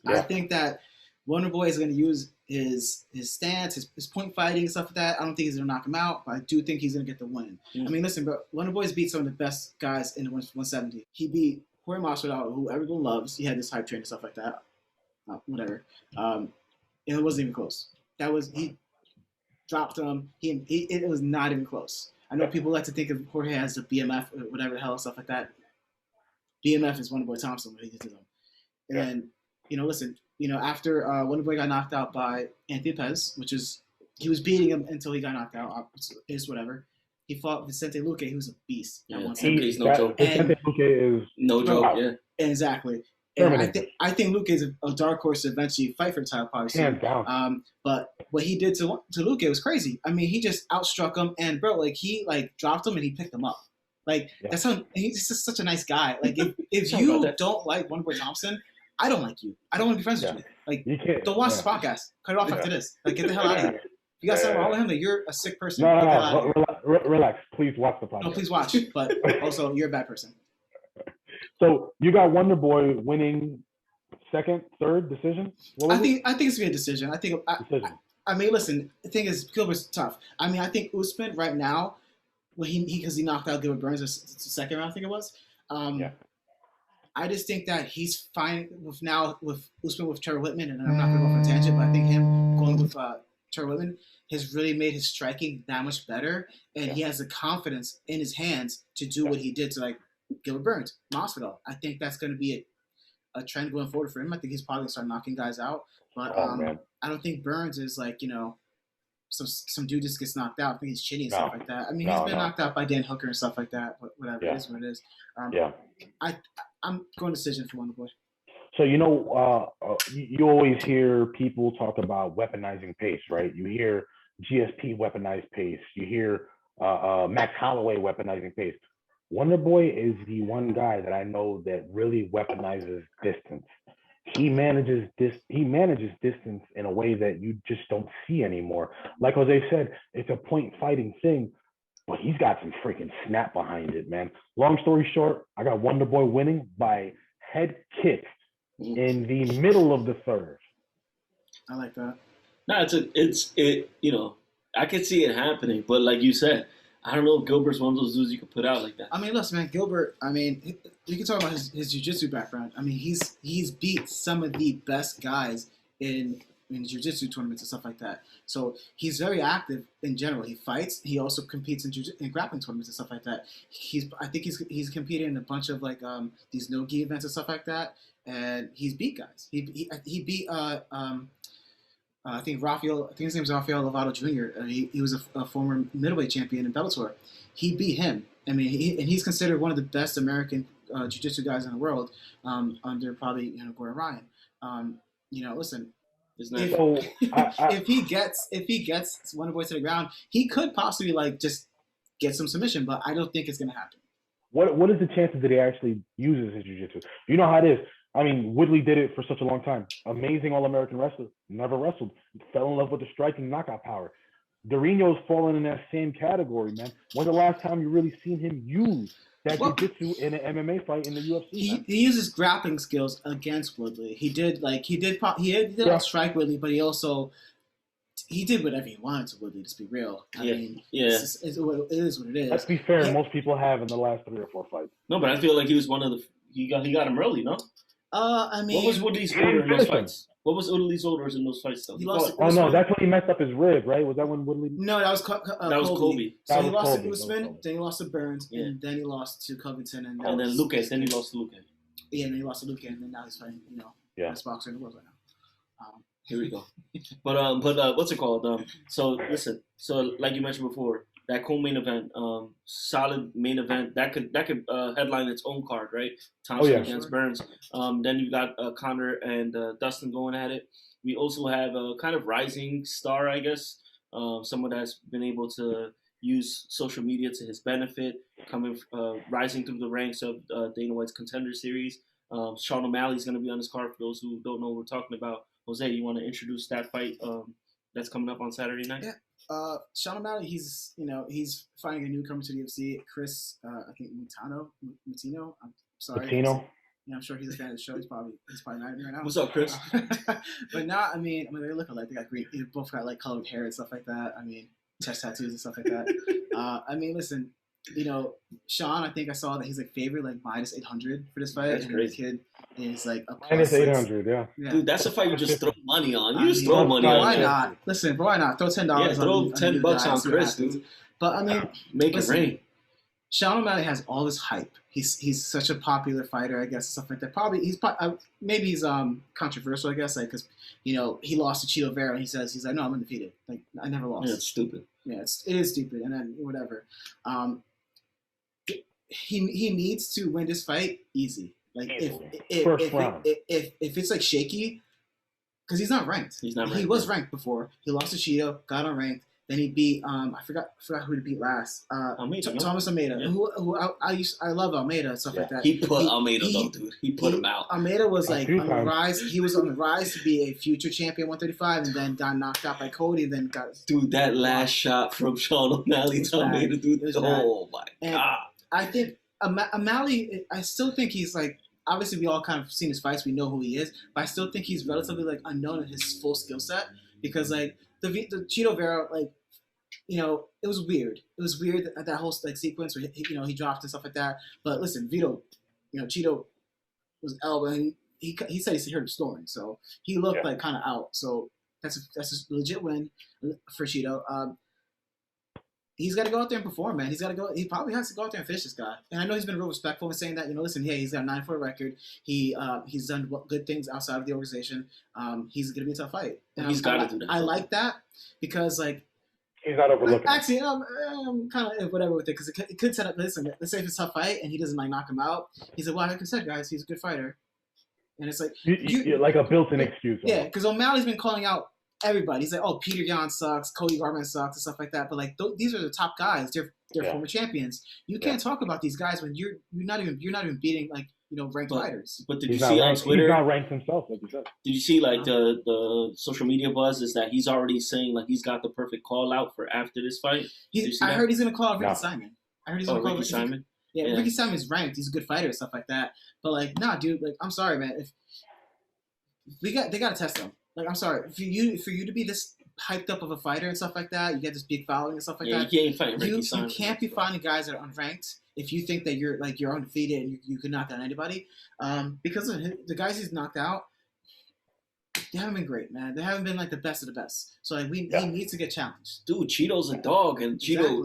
I think that Wonderboy is gonna use his stance, his point fighting and stuff like that. I don't think he's gonna knock him out, but I do think he's gonna get the win. I mean, listen, bro, Wonderboy's beat some of the best guys in the 170. He beat Poirier, who everyone loves. He had this hype train and stuff like that. Whatever. And it wasn't even close. He dropped him. It was not even close. I know people like to think of Jorge as a BMF or whatever the hell, stuff like that. BMF is Wonderboy Thompson, what he did to them. And then, listen, after Wonderboy got knocked out by Anthony Pettis, he was beating him until he got knocked out. It's whatever. He fought Vicente Luque, who's a beast. He's no joke. Vicente Luque is no joke. Yeah, exactly. And I think Luque is a dark horse to eventually fight for the title, probably. Hands down. But what he did to Luque was crazy. I mean, he just outstruck him, and bro, he dropped him and he picked him up. That's how he's just such a nice guy. If you don't like Wonderboy Thompson, I don't like you. I don't want to be friends with you. You can't. Don't watch this podcast. Cut it off after this. Get the hell out of here. You got something wrong with him? You're a sick person. No. Relax. Please watch the podcast. No, please watch. But also, you're a bad person. So you got Wonderboy winning second, third decision? I think it's gonna be a decision. I think I mean, listen, the thing is, Gilbert's tough. I mean, I think Usman right now, well, because he knocked out Gilbert Burns the second round, I think it was. Yeah. I just think that he's fine with Usman with Trevor Whitman, and I'm not going to go off on a tangent, but I think him going with Trevor Whitman has really made his striking that much better, and he has the confidence in his hands to do what he did to like Gilbert Burns, Masvidal. I think that's going to be a trend going forward for him. I think he's probably going to start knocking guys out, but I don't think Burns is like some dude just gets knocked out. I think he's chinny and stuff like that. I mean, he's been knocked out by Dan Hooker and stuff like that, but whatever, it is what it is. I'm going decision for Wonderboy. So, you always hear people talk about weaponizing pace, right? You hear GSP weaponize pace. You hear Max Holloway weaponizing pace. Wonderboy is the one guy that I know that really weaponizes distance. He manages distance in a way that you just don't see anymore. Like Jose said, it's a point fighting thing, but he's got some freaking snap behind it, man. Long story short, I got Wonderboy winning by head kick in the middle of the third. I like that. No, I could see it happening, but like you said, I don't know if Gilbert's one of those dudes you could put out like that. I mean, listen, man, Gilbert. I mean, we can talk about his jiu-jitsu background. I mean, he's beat some of the best guys in jiu-jitsu tournaments and stuff like that. So he's very active in general. He fights. He also competes in grappling tournaments and stuff like that. I think he's competed in a bunch of like these no-gi events and stuff like that, and he's beat guys. He beat I think his name is Rafael Lovato Jr. He was a former middleweight champion in Bellator. He beat him. I mean, he's considered one of the best American jiu-jitsu guys in the world, under probably Gordon Ryan. Listen, if he gets Wonderboy to the ground, he could possibly like just get some submission, but I don't think it's gonna happen. What is the chances that he actually uses his jiu-jitsu? You know how it is. I mean, Woodley did it for such a long time. Amazing All-American wrestler. Never wrestled. Fell in love with the striking knockout power. Dorino's fallen in that same category, man. When's the last time you really seen him use that jiu-jitsu in an MMA fight in the UFC? He uses grappling skills against Woodley. He did strike Woodley, but he did whatever he wanted to Woodley. To be real, I mean, it is what it is. Let's be fair. Most people have in the last 3 or 4 fights. No, but I feel like he was one of the. He got him early, no? I mean, what was Woodley's order in those fights? What was Woodley's orders in those fights, though? That's when he messed up his rib, right? Was that when Woodley? No, that was Kobe. So he lost to Usman, then he lost to Burns, and then he lost to Covington, and then Lucas. Then he lost to Lucas. Yeah, and then he lost to Lucas, and then now he's fighting, best boxer in the world right now. Here we go. But what's it called? So listen. So like you mentioned before, that co-main event, solid main event that could headline its own card, right? Thompson against Burns. Then you got Conor and Dustin going at it. We also have a kind of rising star, I guess, someone that's been able to use social media to his benefit, rising through the ranks of Dana White's Contender Series. Sean O'Malley's going to be on this card. For those who don't know what we're talking about, Jose, you want to introduce that fight that's coming up on Saturday night? Yeah. Sean O'Malley, he's fighting a newcomer to the UFC, Chris, I think Moutihno. I'm sorry. Moutihno. Yeah, I'm sure he's a fan of the show. He's probably not even right now. What's up, Chris? But I mean, they look alike. They got green. They both got like colored hair and stuff like that. I mean, chest tattoos and stuff like that. I mean, listen, Sean, I think I saw that he's like favored like minus 800 for this fight. That's and crazy. The kid is like a minus 800, yeah. Dude, that's a fight you just throw money on. You just throw money on. Why not? Listen, why not? Throw $10. Yeah, throw $10 on Chris, dude. But I mean, make it rain. Sean O'Malley has all this hype. He's such a popular fighter, I guess, stuff like that. Maybe he's controversial, I guess, like because he lost to Chito Vera, and he's like, no, I'm undefeated. Like I never lost. Yeah, it's stupid. Yeah, it is stupid, and then whatever. He needs to win this fight easy. Like if it's like shaky, because he's not ranked. He's not ranked. He was ranked before. He lost to Cheeto, got unranked. Then he beat I forgot who he beat last. Thomas Almeida. Yeah. Who I love Almeida and stuff like that. He put Almeida though, dude. He put him out. Almeida was like on the rise. He was on the rise to be a future champion 135, and then got knocked out by Cody. And then got that last shot from Sean O'Malley to Almeida, dude. Oh my god. I think O'Malley. I still think he's like. Obviously, we all kind of seen his fights. We know who he is, but I still think he's relatively like unknown in his full skill set because like the Cheeto Vera, like, it was weird. It was weird that whole like sequence where he dropped and stuff like that. But listen, Vito, Cheeto was elbowing. He said he heard him snoring, so he looked like kind of out. So that's a legit win for Cheeto. He's got to go out there and perform, man. He probably has to go out there and finish this guy. And I know he's been real respectful in saying that. Listen, yeah, he's got a 9-4 record. He's done good things outside of the organization. He's gonna be a tough fight. And he's got to do that. I like that because like. He's not overlooking. Actually, I'm kind of whatever with it because it could set up. Listen, let's say if it's a tough fight and he doesn't like knock him out. He's like, well, like I said, guys, he's a good fighter. And it's like you like a built-in excuse. Yeah, because O'Malley's been calling out everybody. He's like, oh, Peter Yan sucks, Cody Garbrandt sucks, and stuff like that. But like, these are the top guys. They're former champions. You can't talk about these guys when you're not even beating like ranked fighters. But did you see on Twitter? He's not ranked himself, like you said. Did you see like the social media buzz is that he's already saying like he's got the perfect call out for after this fight? I heard he's gonna call out Ricky Simon. I heard he's gonna call Ricky Simon. Yeah, Ricky Simon's ranked. He's a good fighter and stuff like that. But like, nah, dude. Like, I'm sorry, man. If they gotta test him. Like, I'm sorry for you to be this hyped up of a fighter and stuff like that. You get this big following and stuff like that. You can't fight Ricky Simon. You can't be fighting guys that are unranked if you think that you're undefeated and you can knock out anybody. Because of the guys he's knocked out, they haven't been great, man. They haven't been like the best of the best. So like he needs to get challenged. Dude, Cheeto's a dog, and Cheeto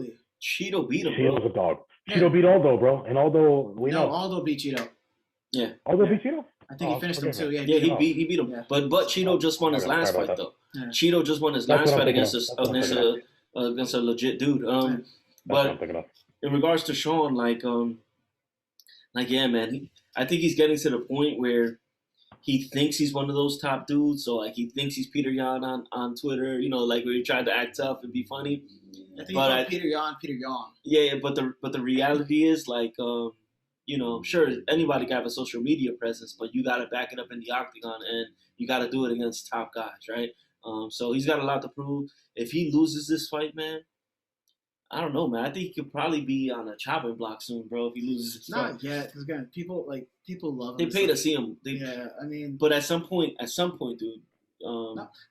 beat him. Cheeto's a dog. Cheeto beat Aldo, bro, and Aldo know Aldo beat Cheeto. Yeah, Aldo beat Cheeto. I think he finished him too. Yeah, he beat him. Yeah. But Cheeto just won his last fight though. Yeah. Cheeto just won his last fight against a legit dude. But in regards to Sean, like yeah, man, I think he's getting to the point where he thinks he's one of those top dudes. So like he thinks he's Peter Yan on Twitter, like where he tried to act tough and be funny. I think Peter Yan. Yeah, but the reality is like sure, anybody can have a social media presence, but you got to back it up in the octagon, and you got to do it against top guys, right? So he's got a lot to prove. If he loses this fight, man, I don't know, man. I think he could probably be on a chopping block soon, bro. If he loses this fight, not yet, because again, people love him. They pay to see him. But at some point, dude.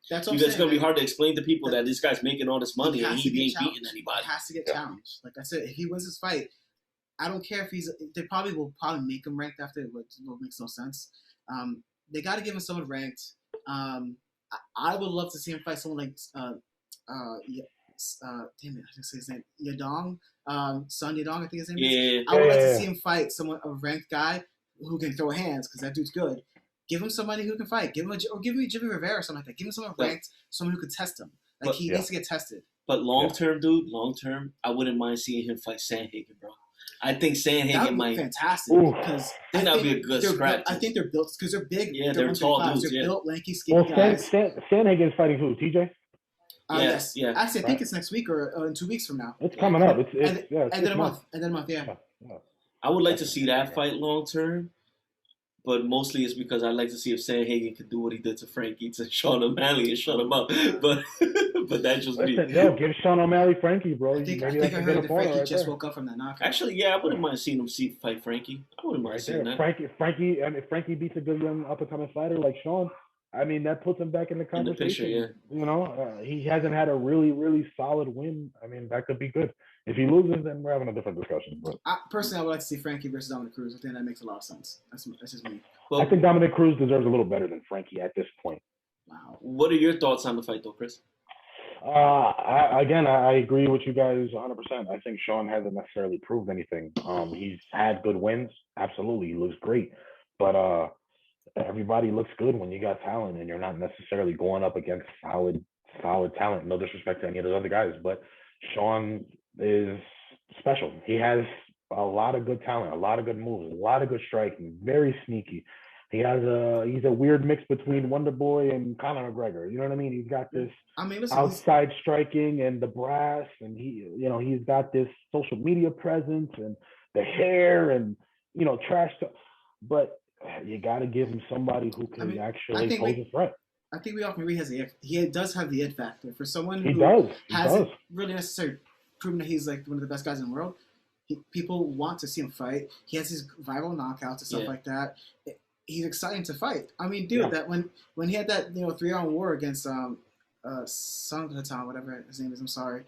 That's it's gonna be hard to explain to people that this guy's making all this money and he ain't beating anybody. He has to get challenged. Like I said, if he wins this fight, I don't care if they probably will make him ranked after, which makes no sense. They got to give him someone ranked. I would love to see him fight someone like damn it, I didn't say his name. Yadong, Sun Yadong, I think his name is. I would like to see him fight a ranked guy who can throw hands, because that dude's good. Give him somebody who can fight. Give me Jimmy Rivera or something like that. Give him someone ranked, someone who could test him. He needs to get tested. But long term, I wouldn't mind seeing him fight Sandhagen, bro. I think Sandhagen might be fantastic, because that would be a good scrap. I think they're built because they're big. Yeah, they're tall dudes. They're built, lanky, skinny guys. Sandhagen's fighting who? TJ? Yes. Yeah. Actually, I think it's next week or in 2 weeks from now. It's coming up. It's end of the month. End of the month. Yeah. I would like to see that fight long term, but mostly it's because I'd like to see if Sandhagen could do what he did to Frankie, to Sean O'Malley, and shut him up. But that's just me. Give Sean O'Malley Frankie, bro. I think I heard that Frankie just woke up from that knockout. Actually, yeah, I wouldn't mind seeing him fight Frankie. I wouldn't mind seeing that. Frankie, and if Frankie beats a good young up-and-coming fighter like Sean, I mean, that puts him back in the conversation. In the picture, he hasn't had a really, really solid win. I mean, that could be good. If he loses, then we're having a different discussion. But personally, I would like to see Frankie versus Dominic Cruz. I think that makes a lot of sense. That's just me. Well, I think Dominic Cruz deserves a little better than Frankie at this point. Wow. What are your thoughts on the fight, though, Chris? I agree with you guys 100%. I think Sean hasn't necessarily proved anything. He's had good wins. Absolutely. He looks great. But everybody looks good when you got talent and you're not necessarily going up against solid talent. No disrespect to any of those other guys, but Sean is special. He has a lot of good talent, a lot of good moves, a lot of good striking, very sneaky. He's a weird mix between Wonder Boy and Conor McGregor. You know what I mean? He's got this outside striking and the brass, and he's got this social media presence and the hair and trash talk. But you got to give him somebody who can actually pose a threat. I think we often agree he does have the it factor for someone who hasn't really necessarily proven that he's like one of the best guys in the world. People want to see him fight. He has his viral knockouts and stuff like that. He's exciting to fight. I mean, dude, that when he had that 3-round war against Sung Hatan, whatever his name is. I'm sorry.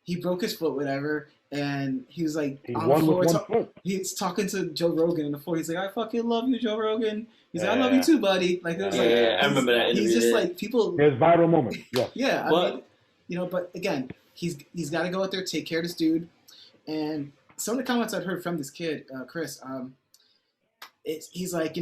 He broke his foot, whatever, and he was like He on the won floor. with one foot. He's talking to Joe Rogan on the floor. He's like, "I fucking love you, Joe Rogan." He's like, "I love you too, buddy." Like it was like, I remember that interview. He's just like people. His viral moment. Yeah. Yeah, I mean, you know, but again, he's got to go out there, take care of this dude, and some of the comments I've heard from this kid, Chris, he's like,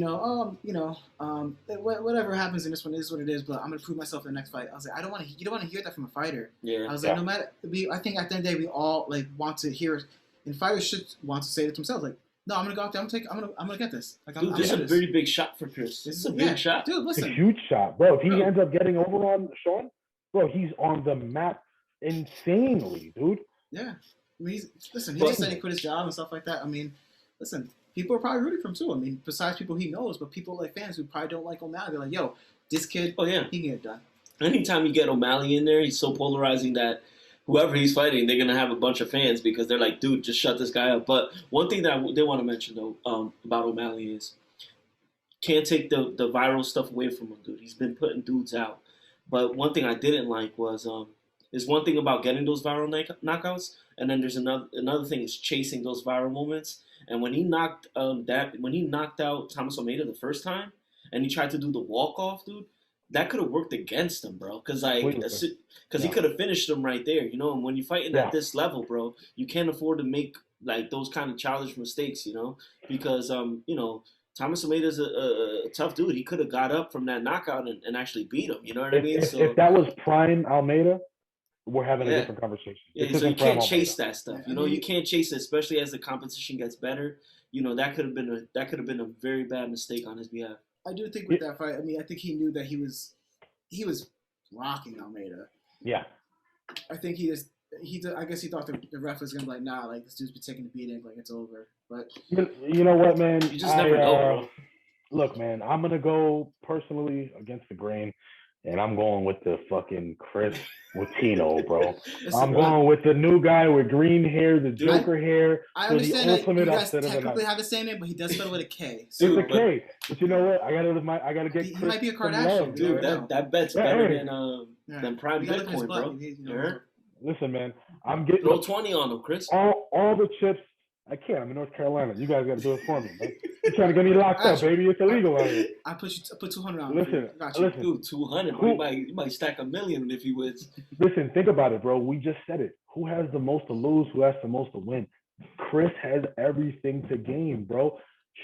whatever happens in this one is what it is, but I'm gonna prove myself in the next fight. I was like, you don't want to hear that from a fighter. Yeah. I was like, no matter, I think at the end of the day, we all like want to hear, and fighters should want to say it to themselves, like, no, I'm gonna go out there, I'm gonna get this. Like, dude, this is a very big shot for Chris. This is a big shot, dude. Listen, it's a huge shot, bro. If he ends up getting over on Sean, bro, he's on the map insanely, dude. Yeah, I mean, he just said he quit his job and stuff like that. I mean, listen. People are probably rooting for him too. I mean, besides people he knows, but people like fans who probably don't like O'Malley. They're like, "Yo, this kid, he can get it done." Anytime you get O'Malley in there, he's so polarizing that whoever he's fighting, they're gonna have a bunch of fans because they're like, "Dude, just shut this guy up." But one thing that I did want to mention though about O'Malley is can't take the viral stuff away from him, dude. He's been putting dudes out. But one thing I didn't like was there's one thing about getting those viral knockouts, and then there's another thing is chasing those viral moments. And when he knocked out Thomas Almeida the first time, and he tried to do the walk off, dude, that could have worked against him, bro. Because he could have finished him right there, you know. And when you're fighting at this level, bro, you can't afford to make like those kind of childish mistakes, you know. Because Thomas Almeida's a tough dude. He could have got up from that knockout and actually beat him. You know what I mean? If that was prime Almeida, we're having a different conversation. Yeah, so you can't chase that stuff. You know, you can't chase it, especially as the competition gets better. You know, that could have been a very bad mistake on his behalf. I do think with that fight, I mean, I think he knew that he was rocking Almeida. Yeah. I think I guess he thought the ref was gonna be like, nah, like this dude's been taking the beating, like it's over. But you know what, man? You just never know, bro. Look, man, I'm gonna go personally against the grain. And I'm going with the fucking Chris Moutihno, bro. I'm going with the new guy with green hair, the Joker hair. I understand that you guys technically have the same name, but he does spell with a K. So, it's a K. But you know what? I gotta get. He might be a Kardashian, dude. That bet's better than prime Bitcoin, bro. Listen, man, I'm getting throw 20 on him, Chris. All the chips. I can't. I'm in North Carolina. You guys got to do it for me, man. You're trying to get me locked up, baby. It's illegal out here. I put 200 on. Listen, dude, 200. Bro. You might stack $1 million if he wins. Listen, think about it, bro. We just said it. Who has the most to lose? Who has the most to win? Chris has everything to gain, bro.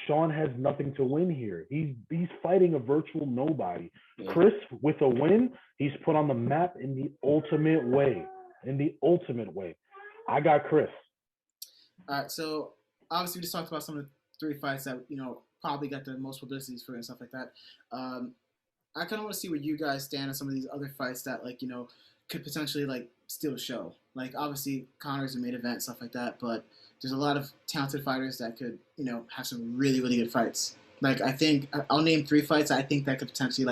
Sean has nothing to win here. He's fighting a virtual nobody. Yeah. Chris, with a win, he's put on the map in the ultimate way. I got Chris. All right, so obviously we just talked about some of the 3 fights that, probably got the most publicity for and stuff like that. I kind of want to see where you guys stand on some of these other fights that, could potentially, steal the show. Like, obviously, Conor's a main event, stuff like that, but there's a lot of talented fighters that could, have some really, really good fights. Like, I think, I'll name 3 fights I think that could potentially,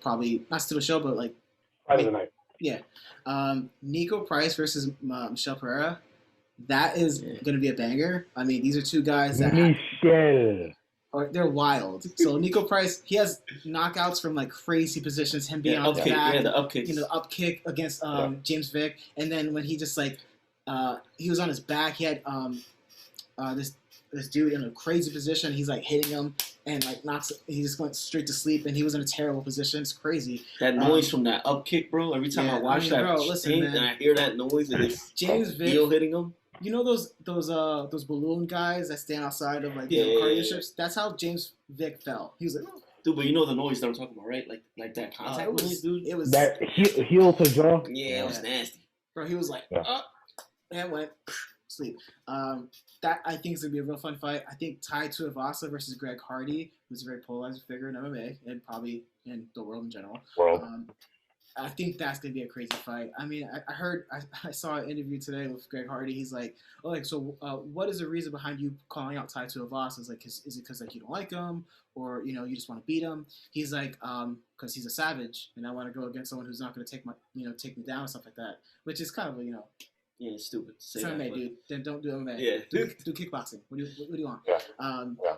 probably, not steal the show, but, Fight of the night. Yeah. Nico Price versus Michel Pereira. That is going to be a banger. I mean, these are 2 guys that they're wild. So Nico Price, he has knockouts from crazy positions. Him being on his back, the up kicks. The up kick against James Vick, and then when he just he was on his back, he had this dude in a crazy position. He's hitting him and knocks. He just went straight to sleep, and he was in a terrible position. It's crazy. That noise from that up kick, bro. Every time I watch thing and I hear that noise, and it's James Vick hitting him. You know those balloon guys that stand outside of cardio strips? That's how James Vick fell. He was like, dude, but you know the noise that I'm talking about, right? Like that contact noise, dude. It was that heel to jaw. Yeah, it was nasty. Bro, he was and went sleep. That I think is gonna be a real fun fight. I think Tai Tuivasa versus Greg Hardy, who's a very polarizing figure in MMA and probably in the world in general. I think that's gonna be a crazy fight. I mean, I saw an interview today with Greg Hardy. He's like, what is the reason behind you calling out Tai Tuivasa? Is is it because you don't like him, or you just want to beat him? He's like, because he's a savage, and I want to go against someone who's not gonna take me down and stuff like that. Which is kind of yeah, it's stupid. It's MMA, dude. Then don't do MMA. Yeah, do kickboxing. What do you want? Yeah.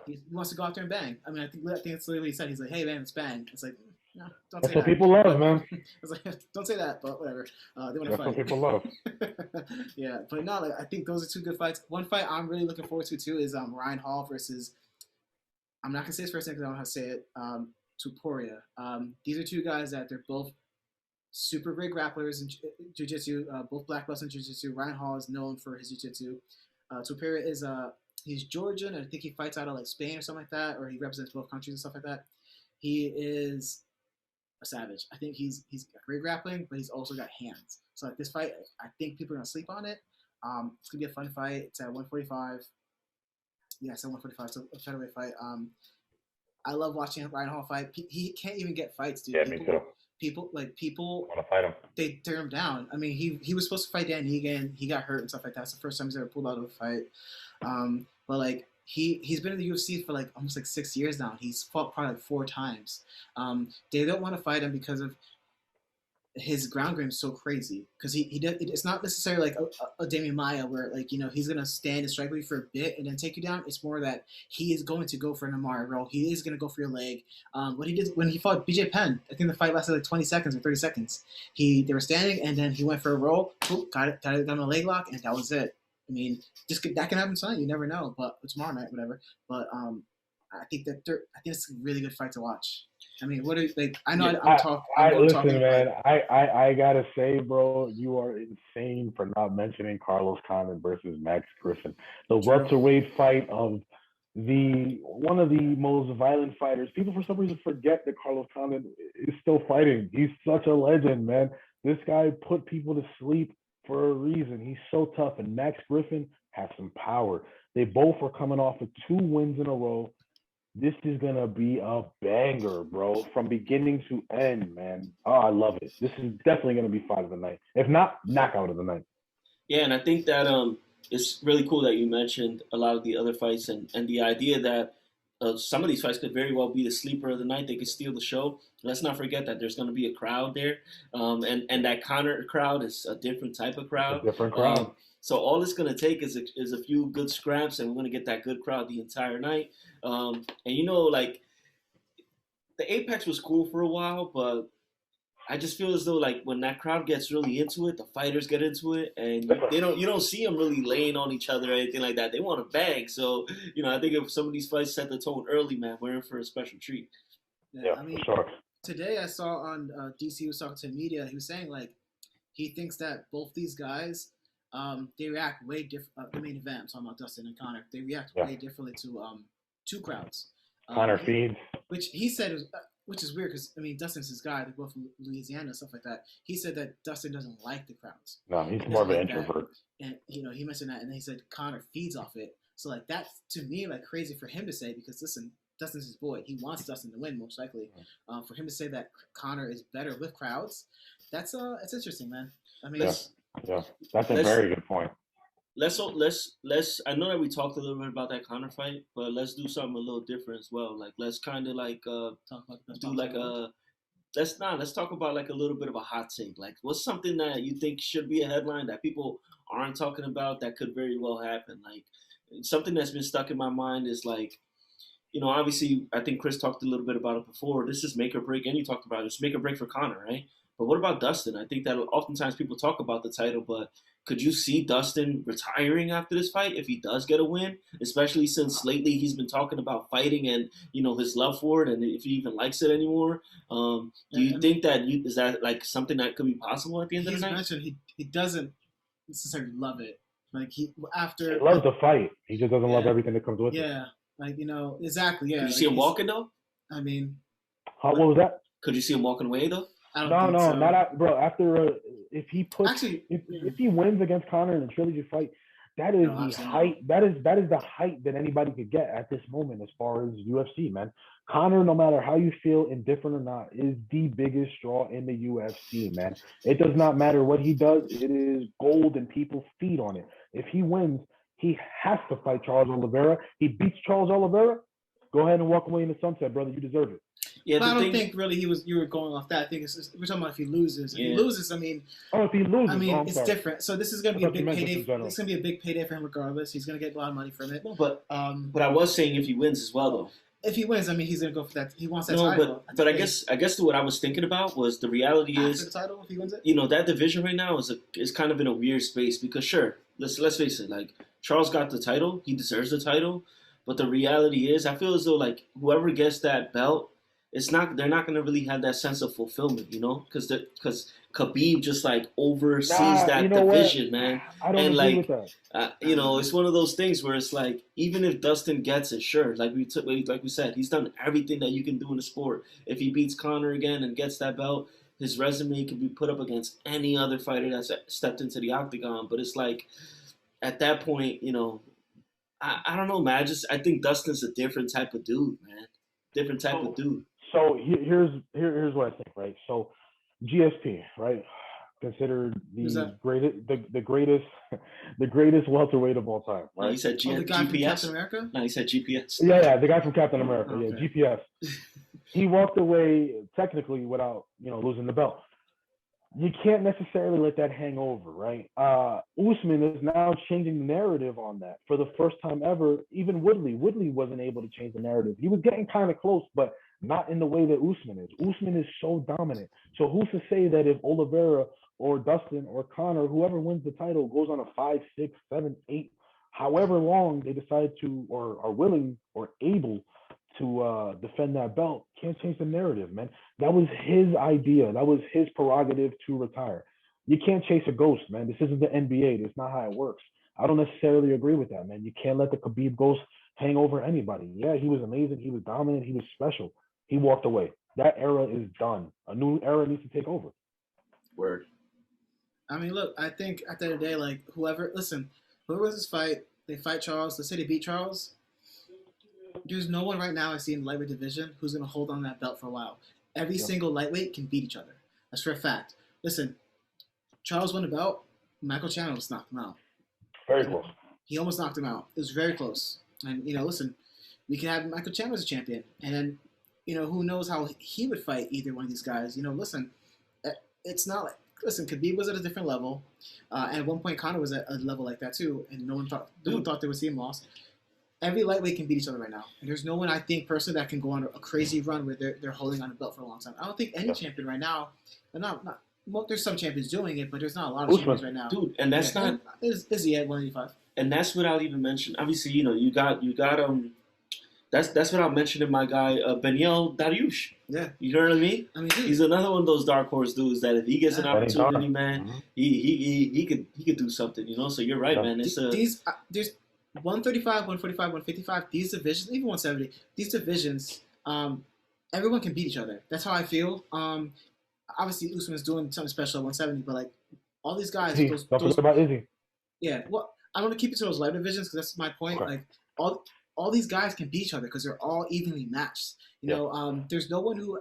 He wants to go out there and bang. I mean, I think that's literally what he said. He's like, hey man, let's bang. It's like, No, don't That's say what that. people love, man. I was like, don't say that, but whatever. They want to That's fight. what people love. Yeah, but no, like, I think those are two good fights. One fight I'm really looking forward to too is Ryan Hall versus, I'm not gonna say his first name because I don't know how to say it. To Poirier. These are two guys that they're both super great grapplers in jiu-jitsu, both black belts in jiu-jitsu. Ryan Hall is known for his jiu-jitsu. Poirier is he's Georgian, and I think he fights out of like Spain or something like that, or he represents both countries and stuff like that. He is a savage. I think he's got great grappling, but he's also got hands. So like this fight, I think people are gonna sleep on it. It's gonna be a fun fight. It's at 145. Yeah, it's at 145. So a featherweight fight. I love watching Ryan Hall fight. He can't even get fights, dude. Yeah, me too. People want to fight him. They tear him down. I mean, he was supposed to fight Dan Egan. He got hurt and stuff like that. It's the first time he's ever pulled out of a fight. But like he's been in the UFC for like almost like 6 years now. He's fought probably like 4 times. They don't want to fight him because of his ground game is so crazy because he does. It's not necessarily like a Damian Maia where like he's gonna stand and strike you for a bit and then take you down. It's more that he is going to go for an Amari roll. He is gonna go for your leg. What he did when he fought BJ Penn, I think the fight lasted like 20 seconds or 30 seconds. They were standing and then he went for a roll, got on a leg lock, and that was it. I mean, that can happen tonight. You never know, but tomorrow night, whatever. But I think it's a really good fight to watch. I mean, what do you like? I know I'm talking. Listen, man. I gotta say, bro, you are insane for not mentioning Carlos Condit versus Max Griffin, the welterweight fight of one of the most violent fighters. People for some reason forget that Carlos Condit is still fighting. He's such a legend, man. This guy put people to sleep for a reason. He's so tough, and Max Griffin has some power. They both are coming off of 2 wins in a row. This is going to be a banger, bro, from beginning to end, man. Oh, I love it. This is definitely going to be fight of the night. If not, knockout of the night. Yeah, and I think that it's really cool that you mentioned a lot of the other fights and the idea that some of these fights could very well be the sleeper of the night. They could steal the show. Let's not forget that there's going to be a crowd there, and that Conor crowd is a different type of crowd. A different crowd. So all it's going to take is a few good scraps, and we're going to get that good crowd the entire night. And like the Apex was cool for a while, but I just feel as though like when that crowd gets really into it, the fighters get into it, and you don't see them really laying on each other or anything like that. They want to bang. So I think if some of these fights set the tone early, man, we're in for a special treat. Yeah, I mean, for sure. Today I saw on DC was talking to the media. He was saying like he thinks that both these guys. They react way different. The main event, I'm talking about Dustin and Conor. They react way differently to 2 crowds. Conor feeds, which he said, which is weird because I mean Dustin's his guy. They're both from Louisiana and stuff like that. He said that Dustin doesn't like the crowds. No, he's more of an introvert. And he mentioned that, and then he said Conor feeds off it. So like that's to me like crazy for him to say because listen, Dustin's his boy. He wants Dustin to win most likely. For him to say that Conor is better with crowds, it's interesting, man. I mean. Yeah, that's a very good point. Let's. I know that we talked a little bit about that Conor fight, but let's do something a little different as well. Like let's kind of like talk about let's talk about like a little bit of a hot take. Like what's something that you think should be a headline that people aren't talking about that could very well happen? Like something that's been stuck in my mind is like, obviously I think Chris talked a little bit about it before. This is make or break, and you talked about it. It's make or break for Conor, right? But what about Dustin? I think that oftentimes people talk about the title, but could you see Dustin retiring after this fight if he does get a win? Especially since lately he's been talking about fighting and his love for it, and if he even likes it anymore. Do you think that is that like something that could be possible at the end of the night? He's mentioned he doesn't necessarily love it. Like he loves the fight. He just doesn't love everything that comes with it. Yeah, like exactly. Yeah. Could you see him walking though? I mean, what was that? Could you see him walking away though? No, not bro. After if he if he wins against Conor in a trilogy fight, that is the height. That is the height that anybody could get at this moment as far as UFC, man. Conor, no matter how you feel, indifferent or not, is the biggest draw in the UFC, man. It does not matter what he does. It is gold, and people feed on it. If he wins, he has to fight Charles Oliveira. He beats Charles Oliveira. Go ahead and walk away in the sunset, brother. You deserve it. Yeah, but I don't think really you were going off that. I think we're talking about if he loses. If he loses, I mean. Oh, if he loses, it's different. So this is going to be a big payday. It's going to be a big payday for him, regardless. He's going to get a lot of money from it. But I was saying if he wins as well, though. if he wins, I mean, he's gonna go for that. He wants that No, title. but I guess what I was thinking about was the reality after is the title, if he wins it. that division right now is kind of in a weird space because sure, let's face it, like Charles got the title, he deserves the title, but the reality is I feel as though like whoever gets that belt, they're not gonna really have that sense of fulfillment, because Khabib just like oversees that division, man. I don't and agree like with that. it's one of those things where it's like even if Dustin gets it, sure, like we said, he's done everything that you can do in the sport. If he beats Conor again and gets that belt, his resume can be put up against any other fighter that's stepped into the octagon. But it's like at that point, I don't know, man. I think Dustin's a different type of dude, man. Different type of dude. So here's what I think, right? So GSP, right? Considered the greatest welterweight of all time, right? No, he said the guy GPS. from Captain America? No, he said GPS. Yeah, the guy from Captain America. Okay. Yeah, GPS. He walked away technically without losing the belt. You can't necessarily let that hang over, right? Usman is now changing the narrative on that for the first time ever. Even Woodley wasn't able to change the narrative. He was getting kind of close, but not in the way that Usman is. Usman is so dominant. So who's to say that if Oliveira or Dustin or Conor, whoever wins the title, goes on a 5, 6, 7, 8, however long they decide to or are willing or able to defend that belt, can't change the narrative, man. That was his idea. That was his prerogative to retire. You can't chase a ghost, man. This isn't the NBA. That's not how it works. I don't necessarily agree with that, man. You can't let the Khabib ghost hang over anybody. Yeah, he was amazing. He was dominant. He was special. He walked away. That era is done. A new era needs to take over. Word. I mean, look, I think at the end of the day, like, whoever wins this fight, they fight Charles, let's say they beat Charles, there's no one right now I see in the lightweight division who's going to hold on that belt for a while. Every single lightweight can beat each other. That's for a fact. Listen, Charles won a belt. Michael Chandler almost knocked him out. Very close. He almost knocked him out. It was very close. And, listen, we can have Michael Chandler as a champion. And then, who knows how he would fight either one of these guys. Listen, it's not like, listen, Khabib was at a different level. And at one point, Conor was at a level like that too. And no one thought they would see him lost. Every lightweight can beat each other right now. And there's no one, I think, personally, that can go on a crazy run where they're holding on a belt for a long time. I don't think any champion right now, well, there's some champions doing it, but there's not a lot of champions right now. Dude, and that's not... Izzy at 185. And that's without even mentioning... Obviously, you got that's without mentioning my guy, Benyel Dariush. Yeah. You know what I mean? Dude, he's another one of those dark horse dudes that if he gets an opportunity, man, he could do something, So you're right, man. It's there's 135, 145, 155, these divisions, even 170, these divisions, everyone can beat each other. That's how I feel. Obviously, Usman is doing something special at 170, but, like, all these guys... Don't forget about Izzy. Yeah, well, I want to keep it to those light divisions because that's my point. Okay. Like, all these guys can beat each other because they're all evenly matched. There's no one who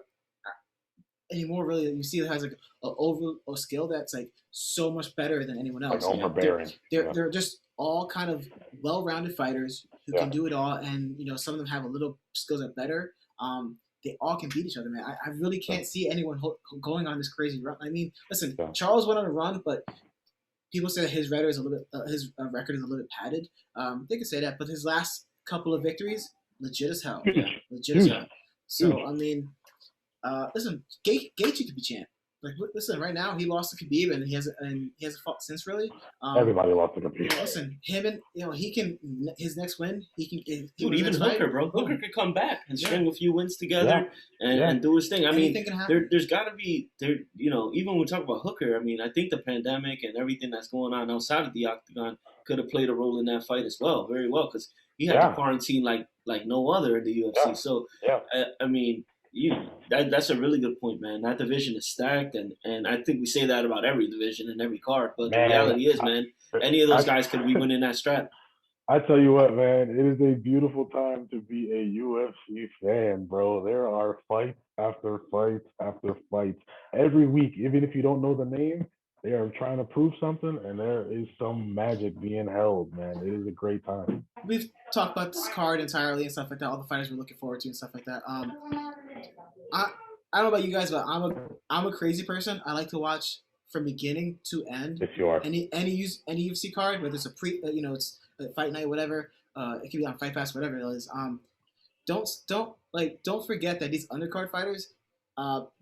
anymore really you see that has like a skill that's like so much better than anyone else. Like overbearing. They're just all kind of well-rounded fighters who can do it all, and some of them have a little skills that are better. They all can beat each other, man. I really can't see anyone going on this crazy run. I mean, listen, Charles went on a run, but people say that his record is a little bit padded. They could say that, but his last couple of victories, legit as hell. Legit as hell. So, I mean, listen, Gaethje could be champ. Like, listen, right now he lost to Khabib and he hasn't fought since really. Everybody lost to Khabib. Listen, him and he can his next win. He can. Dude, even Hooker, bro. Hooker could come back and string a few wins together and do his thing. I mean, there's got to be there. Even when we talk about Hooker, I mean, I think the pandemic and everything that's going on outside of the octagon could have played a role in that fight as well, very well, because he had to quarantine like no other in the UFC. So, I mean. That's a really good point, man. That division is stacked, and I think we say that about every division and every card. But the reality is, man, any of those guys could be winning that strap. I tell you what, man, it is a beautiful time to be a UFC fan, bro. There are fights after fights after fights every week. Even if you don't know the name, they are trying to prove something, and there is some magic being held, man. It is a great time. We've talked about this card entirely and stuff like that. All the fighters we're looking forward to and stuff like that. I don't know about you guys, but I'm a crazy person. I like to watch from beginning to end. If you are any UFC card, whether it's a it's a fight night, whatever. It could be on Fight Pass, whatever it is. don't forget that these undercard fighters,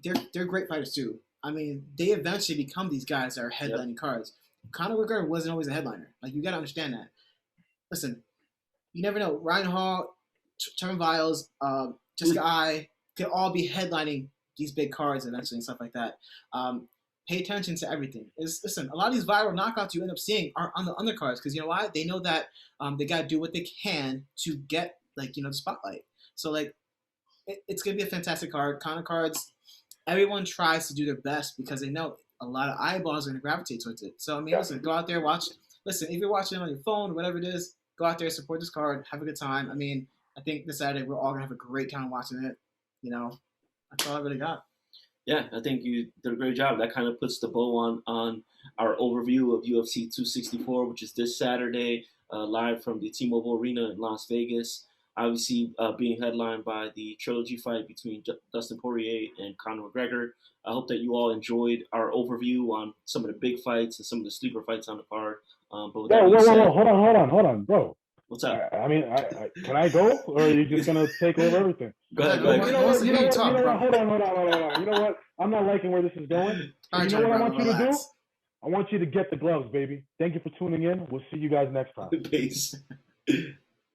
they're great fighters too. I mean, they eventually become these guys that are headlining cards. Conor McGregor wasn't always a headliner. Like, you got to understand that. Listen, you never know. Ryan Hall, Term Viles, Jessica I could all be headlining these big cards eventually and stuff like that. Pay attention to everything. Listen, a lot of these viral knockouts you end up seeing are on the undercards because you know why? They know that they got to do what they can to get the spotlight. So it's gonna be a fantastic card. Conor cards, everyone tries to do their best because they know a lot of eyeballs are gonna gravitate towards it. So I mean, listen, go out there, watch. Listen, if you're watching on your phone, whatever it is, go out there, support this card, have a good time. I mean, I think this Saturday we're all gonna have a great time watching it. That's all I really got. Yeah, I think you did a great job. That kind of puts the bow on our overview of UFC 264, which is this Saturday, live from the T-Mobile Arena in Las Vegas. Obviously, being headlined by the trilogy fight between Dustin Poirier and Conor McGregor. I hope that you all enjoyed our overview on some of the big fights and some of the sleeper fights on the card. But with that being said, hold on, bro. What's up? I mean, can I go, or are you just gonna take over everything? Go ahead. You know what? Hold on. You know what? I'm not liking where this is going. You know what I want you to do? I want you to get the gloves, baby. Thank you for tuning in. We'll see you guys next time. Peace.